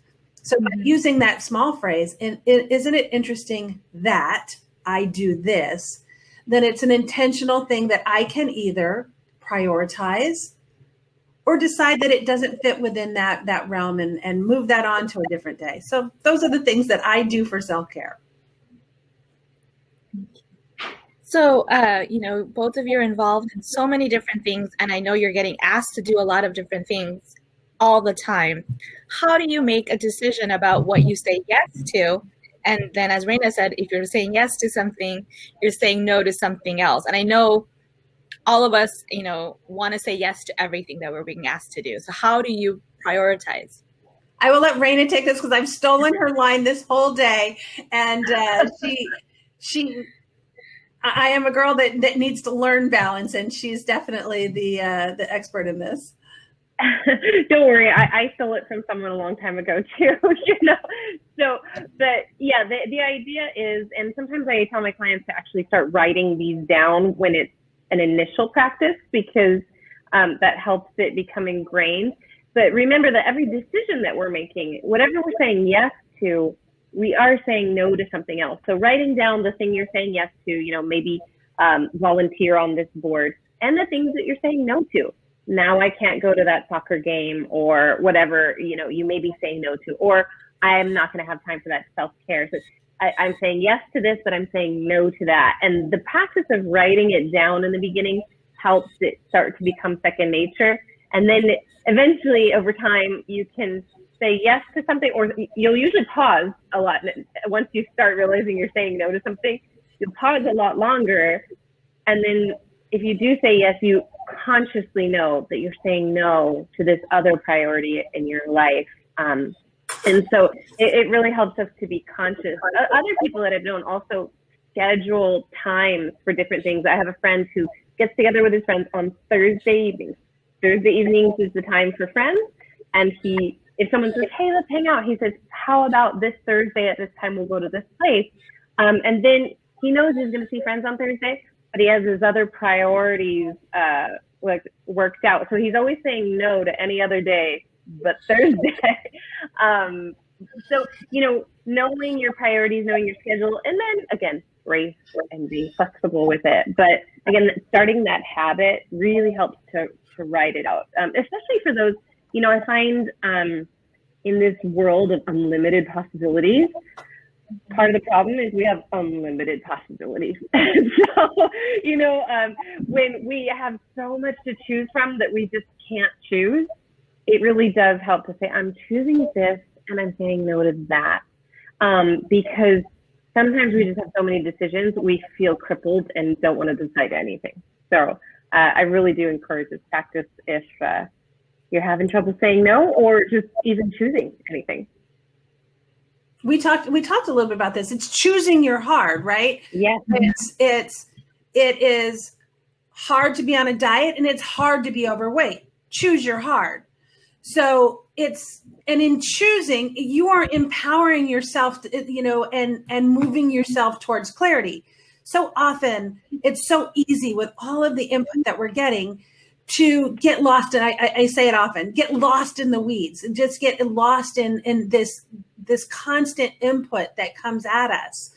So by using that small phrase, and isn't it interesting that I do this, then it's an intentional thing that I can either prioritize or decide that it doesn't fit within that realm and move that on to a different day. So those are the things that I do for self-care. So, both of you are involved in so many different things, and I know you're getting asked to do a lot of different things all the time. How do you make a decision about what you say yes to? And then, as Rayna said, if you're saying yes to something, you're saying no to something else. And I know all of us, want to say yes to everything that we're being asked to do. So how do you prioritize? I will let Reina take this because I've stolen her line this whole day. And I am a girl that needs to learn balance, and she's definitely the expert in this. Don't worry, I stole it from someone a long time ago too. So, but yeah, the idea is, and sometimes I tell my clients to actually start writing these down when it's an initial practice, because that helps it become ingrained. But remember that every decision that we're making, whatever we're saying yes to, we are saying no to something else. So writing down the thing you're saying yes to, maybe volunteer on this board, and the things that you're saying no to. Now I can't go to that soccer game, or whatever, you may be saying no to, or I'm not going to have time for that self-care. So I'm saying yes to this, but I'm saying no to that. And the practice of writing it down in the beginning helps it start to become second nature. And then eventually over time, you can say yes to something, or you'll usually pause a lot. Once you start realizing you're saying no to something, you'll pause a lot longer. And then if you do say yes, you consciously know that you're saying no to this other priority in your life. And so it really helps us to be conscious. Other people that I've known also schedule times for different things. I have a friend who gets together with his friends on Thursday evenings. Thursday evenings is the time for friends. And if someone says, hey, let's hang out, he says, how about this Thursday at this time, we'll go to this place. And then he knows he's going to see friends on Thursday, but he has his other priorities worked out. So he's always saying no to any other day but Thursday. So, knowing your priorities, knowing your schedule, and then again, grace and being flexible with it. But again, starting that habit really helps to write it out, especially for those, I find in this world of unlimited possibilities, part of the problem is we have unlimited possibilities. So, when we have so much to choose from that we just can't choose, it really does help to say, I'm choosing this and I'm saying no to that. Because sometimes we just have so many decisions, we feel crippled and don't want to decide anything. So I really do encourage this practice if you're having trouble saying no, or just even choosing anything. We talked a little bit about this. It's choosing your hard, right? Yes. It is hard to be on a diet, and it's hard to be overweight. Choose your hard. So and in choosing, you are empowering yourself, and moving yourself towards clarity. So often it's so easy with all of the input that we're getting to get lost. And I say it often, get lost in the weeds and just get lost in this constant input that comes at us.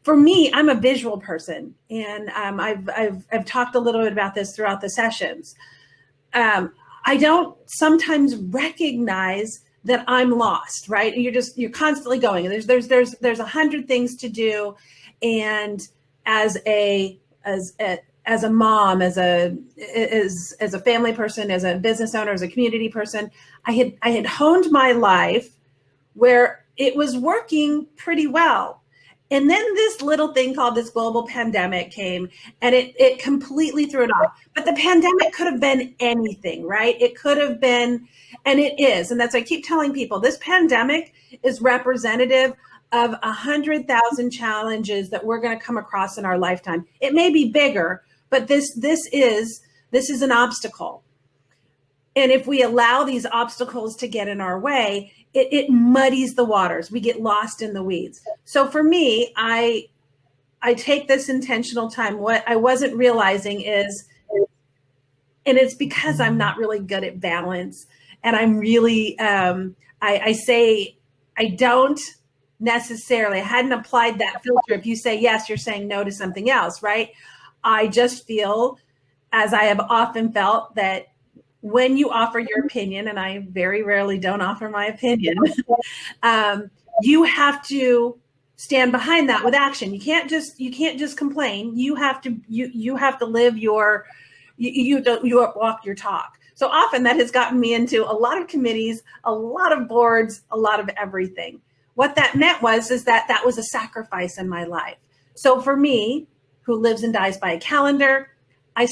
For me, I'm a visual person, and I've talked a little bit about this throughout the sessions. I don't sometimes recognize that I'm lost, right? You're constantly going. There's 100 things to do, and as a mom, as a family person, as a business owner, as a community person, I had honed my life where it was working pretty well. And then this little thing called this global pandemic came, and it completely threw it off. But the pandemic could have been anything, right? It could have been, and it is. And that's why I keep telling people, this pandemic is representative of 100,000 challenges that we're going to come across in our lifetime. It may be bigger, but this is an obstacle. And if we allow these obstacles to get in our way, it muddies the waters. We get lost in the weeds. So for me, I take this intentional time. What I wasn't realizing is, and it's because I'm not really good at balance. And I'm really, I say, I don't necessarily, I hadn't applied that filter. If you say yes, you're saying no to something else, right? I just feel, as I have often felt, that when you offer your opinion, and I very rarely don't offer my opinion, you have to stand behind that with action. You can't just complain. You have to live you walk your talk. So often that has gotten me into a lot of committees, a lot of boards, a lot of everything. What that meant is that was a sacrifice in my life. So for me, who lives and dies by a calendar, I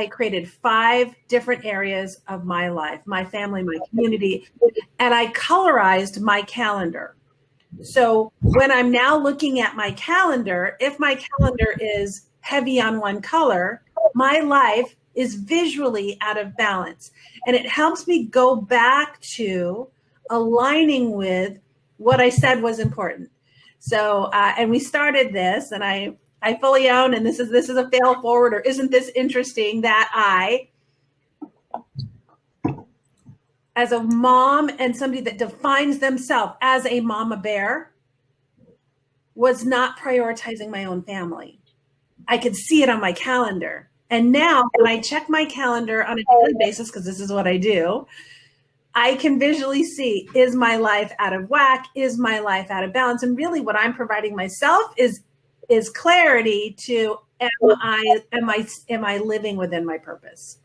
created 5 different areas of my life, my family, my community, and I colorized my calendar. So when I'm now looking at my calendar, if my calendar is heavy on one color, my life is visually out of balance. And it helps me go back to aligning with what I said was important. So, and we started this, and I fully own, and this is a fail forward, or isn't this interesting, that I, as a mom and somebody that defines themselves as a mama bear, was not prioritizing my own family. I could see it on my calendar. And now when I check my calendar on a daily basis, because this is what I do, I can visually see, is my life out of whack? Is my life out of balance? And really what I'm providing myself is clarity to, am I living within my purpose?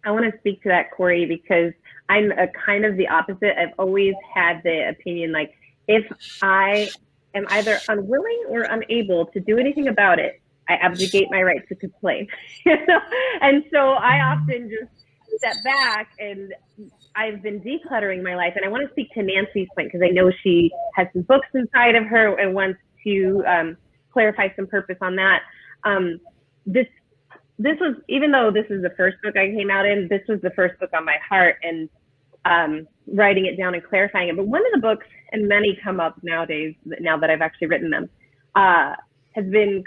I want to speak to that, Kori, because I'm a kind of the opposite. I've always had the opinion, like, if I am either unwilling or unable to do anything about it, I abdicate my right to complain. And so I often just step back, and I've been decluttering my life. And I want to speak to Nancy's point, because I know she has some books inside of her and wants to clarify some purpose on that. This was, even though this is the first book I came out in, this was the first book on my heart, and writing it down and clarifying it. But one of the books, and many come up nowadays, now that I've actually written them, has been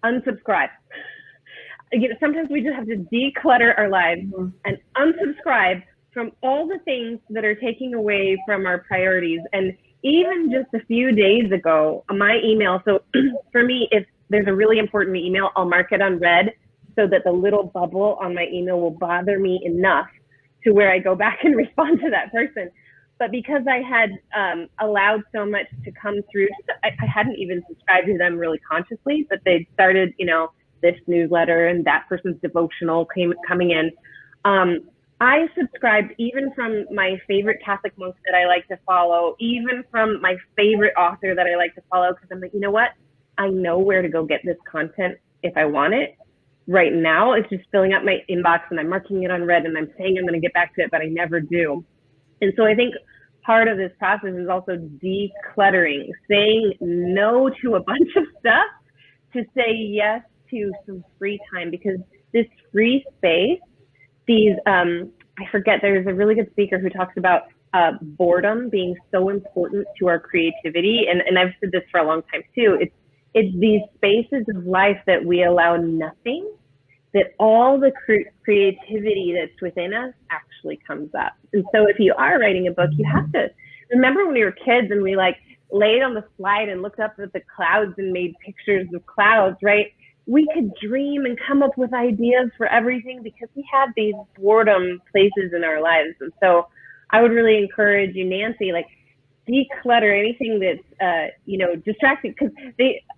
unsubscribe. Sometimes we just have to declutter our lives and unsubscribe from all the things that are taking away from our priorities. And even just a few days ago, my email, so for me, if there's a really important email, I'll mark it unread so that the little bubble on my email will bother me enough to where I go back and respond to that person. But because I had allowed so much to come through, I hadn't even subscribed to them really consciously, but they started, this newsletter and that person's devotional coming in. I subscribed even from my favorite Catholic monk that I like to follow, even from my favorite author that I like to follow, because I'm like, you know what? I know where to go get this content if I want it. Right now, it's just filling up my inbox, and I'm marking it unread, and I'm saying I'm going to get back to it, but I never do. And so I think part of this process is also decluttering, saying no to a bunch of stuff to say yes to some free time, because this free space, these, I forget, there's a really good speaker who talks about boredom being so important to our creativity. And I've said this for a long time too. It's these spaces of life that we allow nothing, that all the creativity that's within us actually comes up. And so if you are writing a book, you have to remember when we were kids and we laid on the slide and looked up at the clouds and made pictures of clouds, right? We could dream and come up with ideas for everything because we had these boredom places in our lives. And so I would really encourage you, Nancy, declutter anything that's, distracting. Because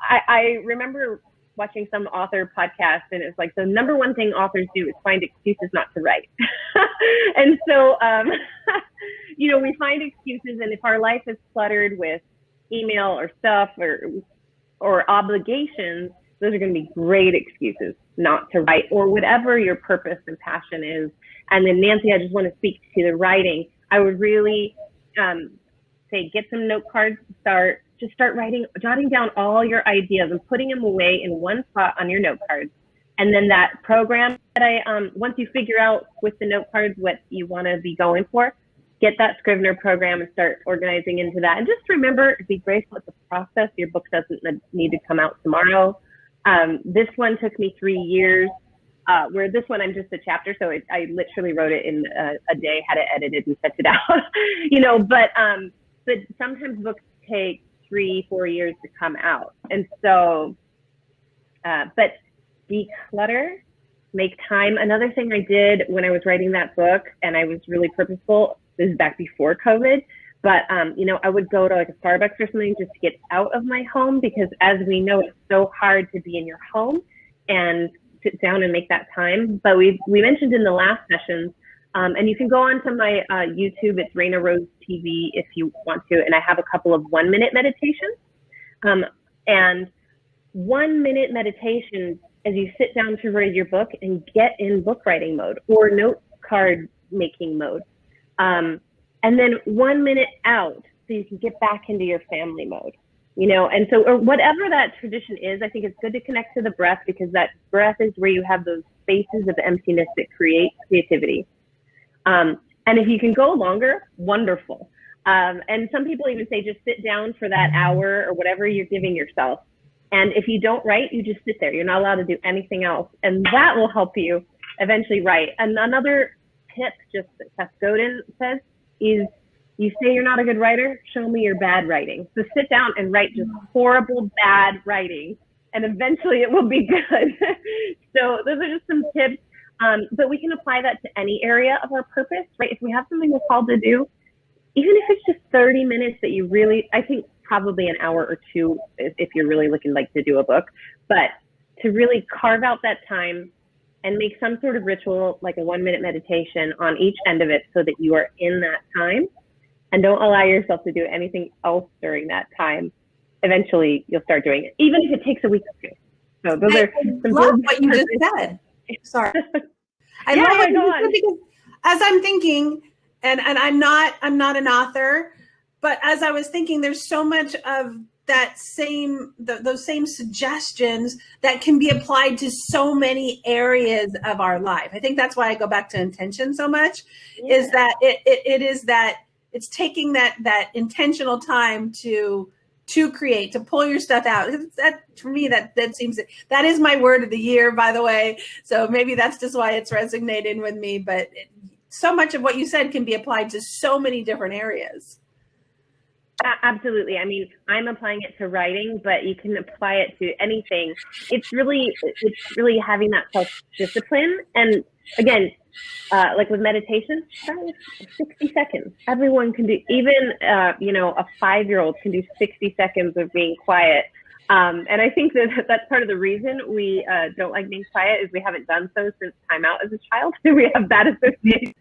I remember watching some author podcast, and it's like the number one thing authors do is find excuses not to write. And so, we find excuses, and if our life is cluttered with email or stuff or obligations, those are going to be great excuses not to write, or whatever your purpose and passion is. And then Nancy, I just want to speak to the writing. I would really say, get some note cards to start. Just start jotting down all your ideas and putting them away in one spot on your note cards. And then that program that once you figure out with the note cards what you want to be going for, get that Scrivener program and start organizing into that. And just remember, be grateful at the process. Your book doesn't need to come out tomorrow. This one took me 3 years, where this one I'm just a chapter. So I literally wrote it in a day, had it edited and sent it out, but sometimes books take 3-4 years to come out. And so, but declutter, make time. Another thing I did when I was writing that book, and I was really purposeful, this is back before COVID, but I would go to like a Starbucks or something just to get out of my home, because as we know, it's so hard to be in your home and sit down and make that time. But we mentioned in the last sessions, and you can go on to my YouTube, it's Rayna Rose TV if you want to, and I have a couple of 1-minute meditations. And 1-minute meditations as you sit down to write your book and get in book writing mode or note card making mode. And then 1 minute out so you can get back into your family mode, and so, or whatever that tradition is, I think it's good to connect to the breath, because that breath is where you have those spaces of emptiness that create creativity. And if you can go longer, wonderful. And some people even say, just sit down for that hour or whatever you're giving yourself. And if you don't write, you just sit there. You're not allowed to do anything else. And that will help you eventually write. And another tip, just that Seth Godin says, is you say you're not a good writer, show me your bad writing. So sit down and write just horrible, bad writing, and eventually it will be good. So those are just some tips. But we can apply that to any area of our purpose, right? If we have something we're called to do, even if it's just 30 minutes that you really, I think probably an hour or two if you're really looking like to do a book, but to really carve out that time and make some sort of ritual, like a 1-minute meditation on each end of it, so that you are in that time and don't allow yourself to do anything else during that time. Eventually you'll start doing it, even if it takes a week or two. So those are some love what you just said. Sorry. I love what you said, because as I'm thinking, and I'm not an author, but as I was thinking, there's so much of that those same suggestions that can be applied to so many areas of our life. I think that's why I go back to intention so much, is that it is that it's taking that intentional time to create, to pull your stuff out. That for me, that seems, that is my word of the year, by the way. So maybe that's just why it's resonating with me. But so much of what you said can be applied to so many different areas. Absolutely. I mean, I'm applying it to writing, but you can apply it to anything. It's really having that self-discipline. And again, like with meditation, start with 60 seconds. Everyone can do, even, a 5-year-old can do 60 seconds of being quiet. And I think that's part of the reason we don't like being quiet, is we haven't done so since time out as a child. We have bad associations.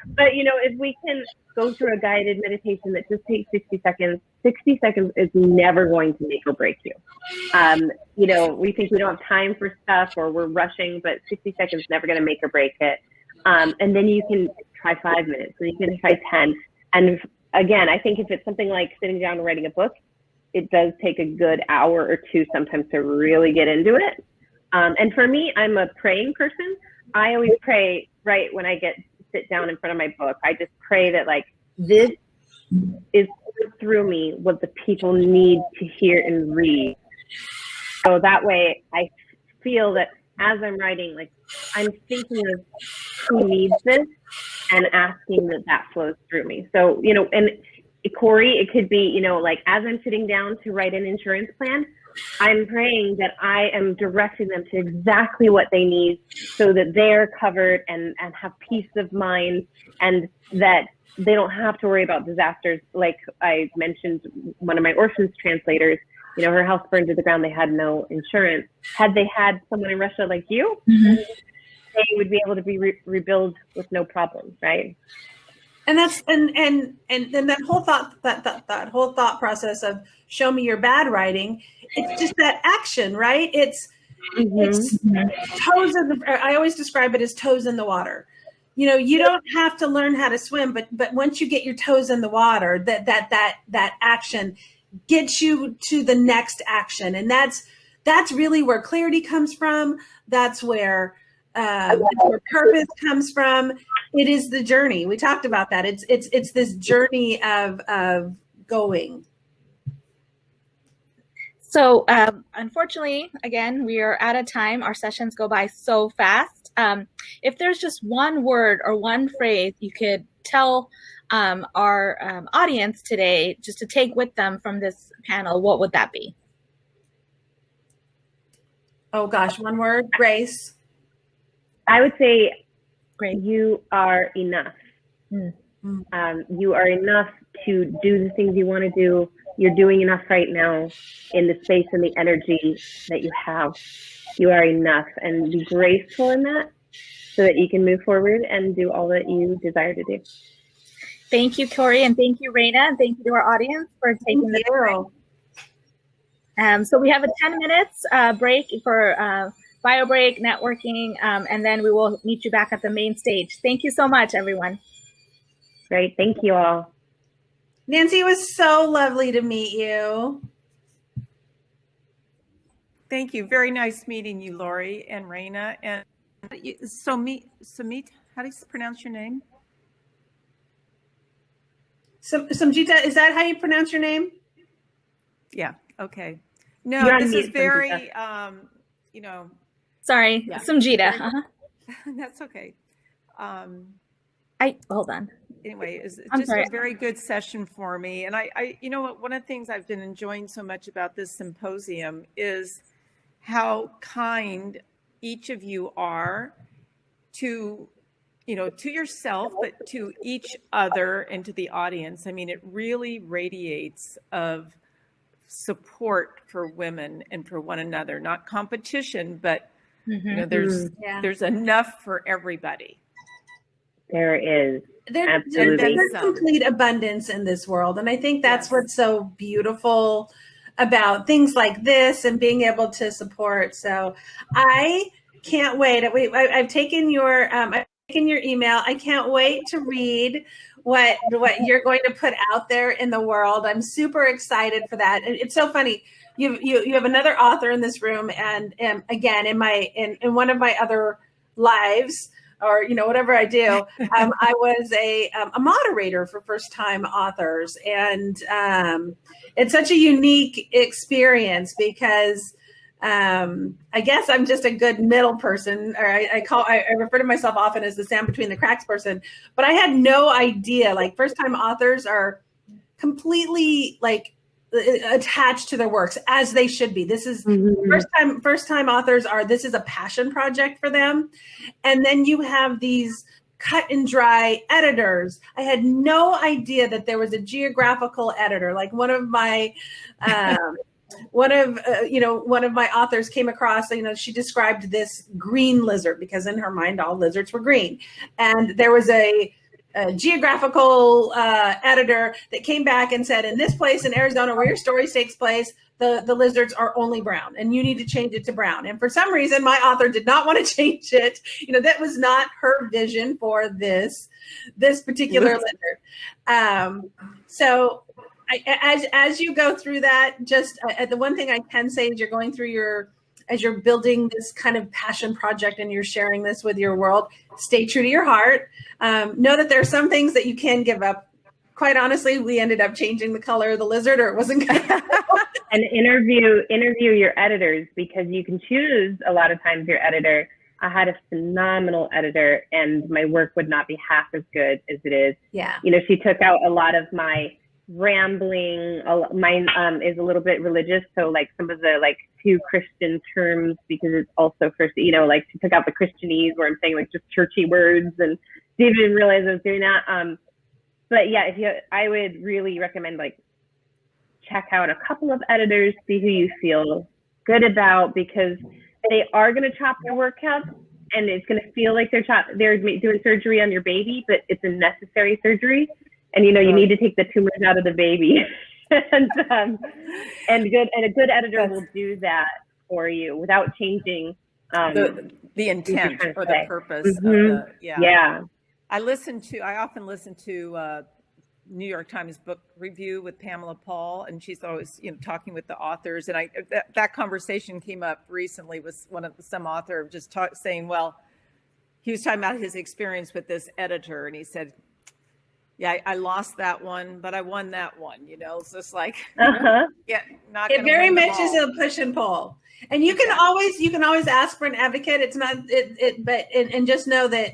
But, if we can go through a guided meditation that just takes 60 seconds, 60 seconds is never going to make or break you. We think we don't have time for stuff or we're rushing, but 60 seconds is never going to make or break it. And then you can try 5 minutes, and you can try 10. And again, I think if it's something like sitting down and writing a book, it does take a good hour or two sometimes to really get into it. And for me, I'm a praying person. I always pray right when I sit down in front of my book. I just pray that, like, this is through me what the people need to hear and read. So that way I feel that as I'm writing, like, I'm thinking of who needs this and asking that flows through me. So, and Kori, it could be, like, as I'm sitting down to write an insurance plan, I'm praying that I am directing them to exactly what they need so that they're covered and have peace of mind, and that they don't have to worry about disasters. Like I mentioned, one of my orphans translators, her house burned to the ground. They had no insurance. Had they had someone in Russia like you, they would be able to be rebuild with no problem, right? And that's and then that whole thought process of show me your bad writing. It's just that action, right? It's toes in the. I always describe it as toes in the water. You don't have to learn how to swim, but once you get your toes in the water, that action gets you to the next action, and that's that's really where clarity comes from. That's where purpose comes from. It is the journey. We talked about that. It's this journey of going. So unfortunately, again, we are out of time. Our sessions go by so fast. If there's just one word or one phrase you could tell our audience today, just to take with them from this panel, what would that be? Oh gosh, one word, grace. I would say Great. you are enough. You are enough to do the things you want to do. You're doing enough right now in the space and the energy that you have. You are enough, and be graceful in that so that you can move forward and do all that you desire to do. Thank you, Kori, and thank you, Rayna, and thank you to our audience for taking the time. So we have a 10 minutes break for bio break, networking, and then we will meet you back at the main stage. Thank you so much, everyone. Great. Thank you all. Nancy, it was so lovely to meet you. Thank you. Very nice meeting you, Lori and Reina. And Somjita, how do you pronounce your name? Somjita, is that how you pronounce your name? Yeah. Okay. No, this is very, Sorry, yeah. Somjita. That's okay. Hold on. Anyway, it's just a very good session for me. And I, you know what, one of the things I've been enjoying so much about this symposium is how kind each of you are to, to yourself, but to each other and to the audience. I mean, it really radiates of support for women and for one another, not competition, but there's enough for everybody. There is. There's complete abundance in this world. And I think that's what's so beautiful about things like this and being able to support. So I can't wait. I've taken your email. I can't wait to read what you're going to put out there in the world. I'm super excited for that. And it's so funny. You have another author in this room, and again in one of my other lives, or whatever I do, I was a moderator for first time authors, and it's such a unique experience because I guess I'm just a good middle person, or I refer to myself often as the sand between the cracks person. But I had no idea, like, first time authors are completely attached to their works, as they should be. This is first time authors this is a passion project for them. And then you have these cut and dry editors. I had no idea that there was a geographical editor. Like one of my one of my authors came across, she described this green lizard because in her mind all lizards were green, and there was a geographical editor that came back and said, in this place in Arizona where your story takes place, the lizards are only brown and you need to change it to brown. And for some reason, my author did not want to change it. That was not her vision for this particular lizard. So as you go through that, just the one thing I can say is you're going through as you're building this kind of passion project and you're sharing this with your world, stay true to your heart. Know that there are some things that you can give up. Quite honestly, we ended up changing the color of the lizard, or it wasn't good. And interview your editors, because you can choose a lot of times your editor. I had a phenomenal editor, and my work would not be half as good as it is. Yeah. She took out a lot of my rambling. Mine is a little bit religious, so like some of the too Christian terms, because it's also first, she took out the Christianese where I'm saying just churchy words, and didn't even realize I was doing that. But yeah, I would really recommend check out a couple of editors, see who you feel good about, because they are going to chop your work up, and it's going to feel like they're doing surgery on your baby, but it's a necessary surgery. And you need to take the tumors out of the baby, and a good editor will do that for you without changing the intent or the purpose. Of the, yeah. Yeah. I often listen to New York Times book review with Pamela Paul, and she's always, talking with the authors. And that conversation came up recently with some author just saying, well, he was talking about his experience with this editor, and he said, yeah, I lost that one, but I won that one. It's just like, yeah, not. It very much is a push and pull, and you can always ask for an advocate. It's not but just know that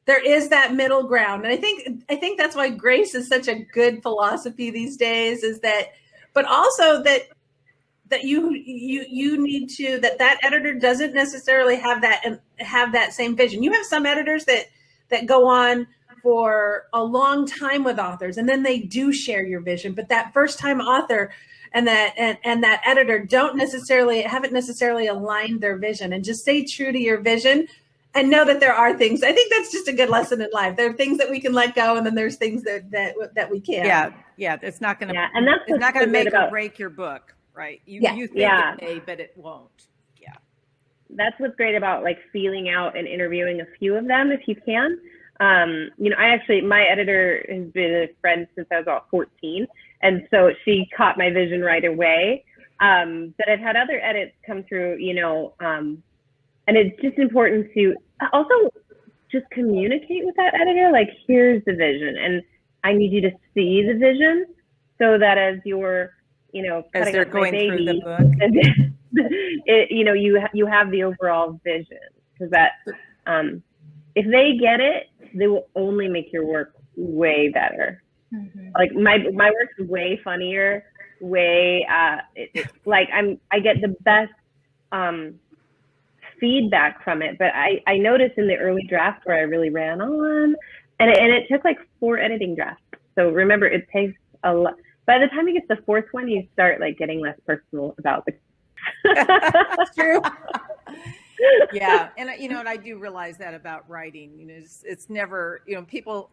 there is that middle ground, and I think that's why grace is such a good philosophy these days. Is that, but also that you need to that editor doesn't necessarily have that same vision. You have some editors that go on for a long time with authors, and then they do share your vision. But that first time author and that editor haven't necessarily aligned their vision, and just stay true to your vision and know that there are things. I think that's just a good lesson in life. There are things that we can let go, and then there's things that we can't. Yeah. It's not going to. Yeah, and it's not going to make or break your book, right? You think it may, but it won't. Yeah. That's what's great about like feeling out and interviewing a few of them if you can. My editor has been a friend since I was about 14. And so she caught my vision right away. But I've had other edits come through, and it's just important to also just communicate with that editor. Like, here's the vision, and I need you to see the vision so that as you're, as they're going through the book, you have the overall vision, because that, if they get it, they will only make your work way better. Mm-hmm. Like my work's way funnier, way I get the best feedback from it. But I noticed in the early drafts where I really ran on, and it took like 4 editing drafts. So remember, it takes a lot. By the time you get to the 4th one, you start like getting less personal about the. That's true. Yeah. And and I do realize that about writing, it's never, people,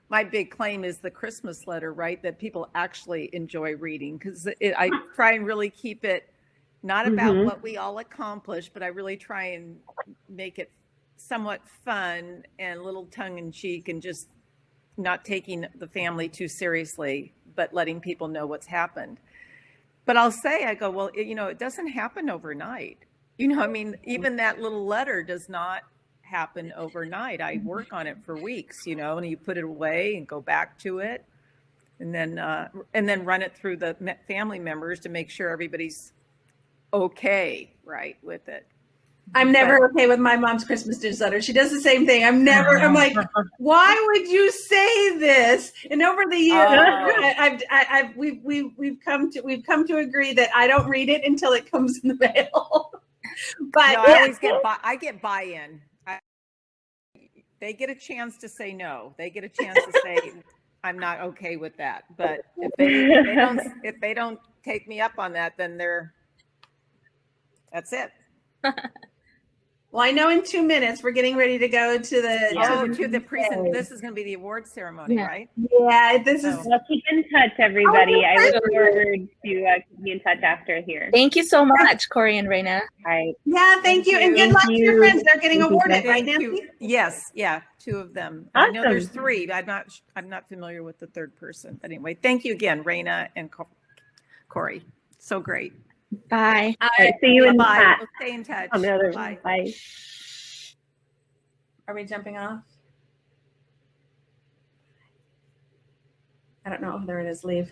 my big claim is the Christmas letter, right? That people actually enjoy reading, because I try and really keep it not about what we all accomplish, but I really try and make it somewhat fun and a little tongue in cheek, and just not taking the family too seriously, but letting people know what's happened. But I'll say, I go, well, it doesn't happen overnight. Even that little letter does not happen overnight. I work on it for weeks, and you put it away and go back to it, and then run it through the family members to make sure everybody's okay, right, with it. I'm never okay with my mom's Christmas newsletter. She does the same thing. I'm like, why would you say this? And over the years, we've come to agree that I don't read it until it comes in the mail. But no, I always get buy-in. They get a chance to say no. They get a chance to say, I'm not okay with that. But if they don't take me up on that, then that's it. Well, I know in 2 minutes we're getting ready to go to the present. This is going to be the award ceremony, right? Yeah, this is. Well, keep in touch, everybody. I look forward to keeping in touch after here. Thank you so much, Kori and Rayna. Right. Yeah, thank you, and good luck to your friends. They're getting awarded, right, Nancy? Yes, yeah, 2 of them. Awesome. I know there's 3. I'm not familiar with the 3rd person. But anyway, thank you again, Rayna and Kori. So great. Bye. All right, see you in the chat. We'll stay in touch. Bye. Bye. Are we jumping off? I don't know. There it is. Leave.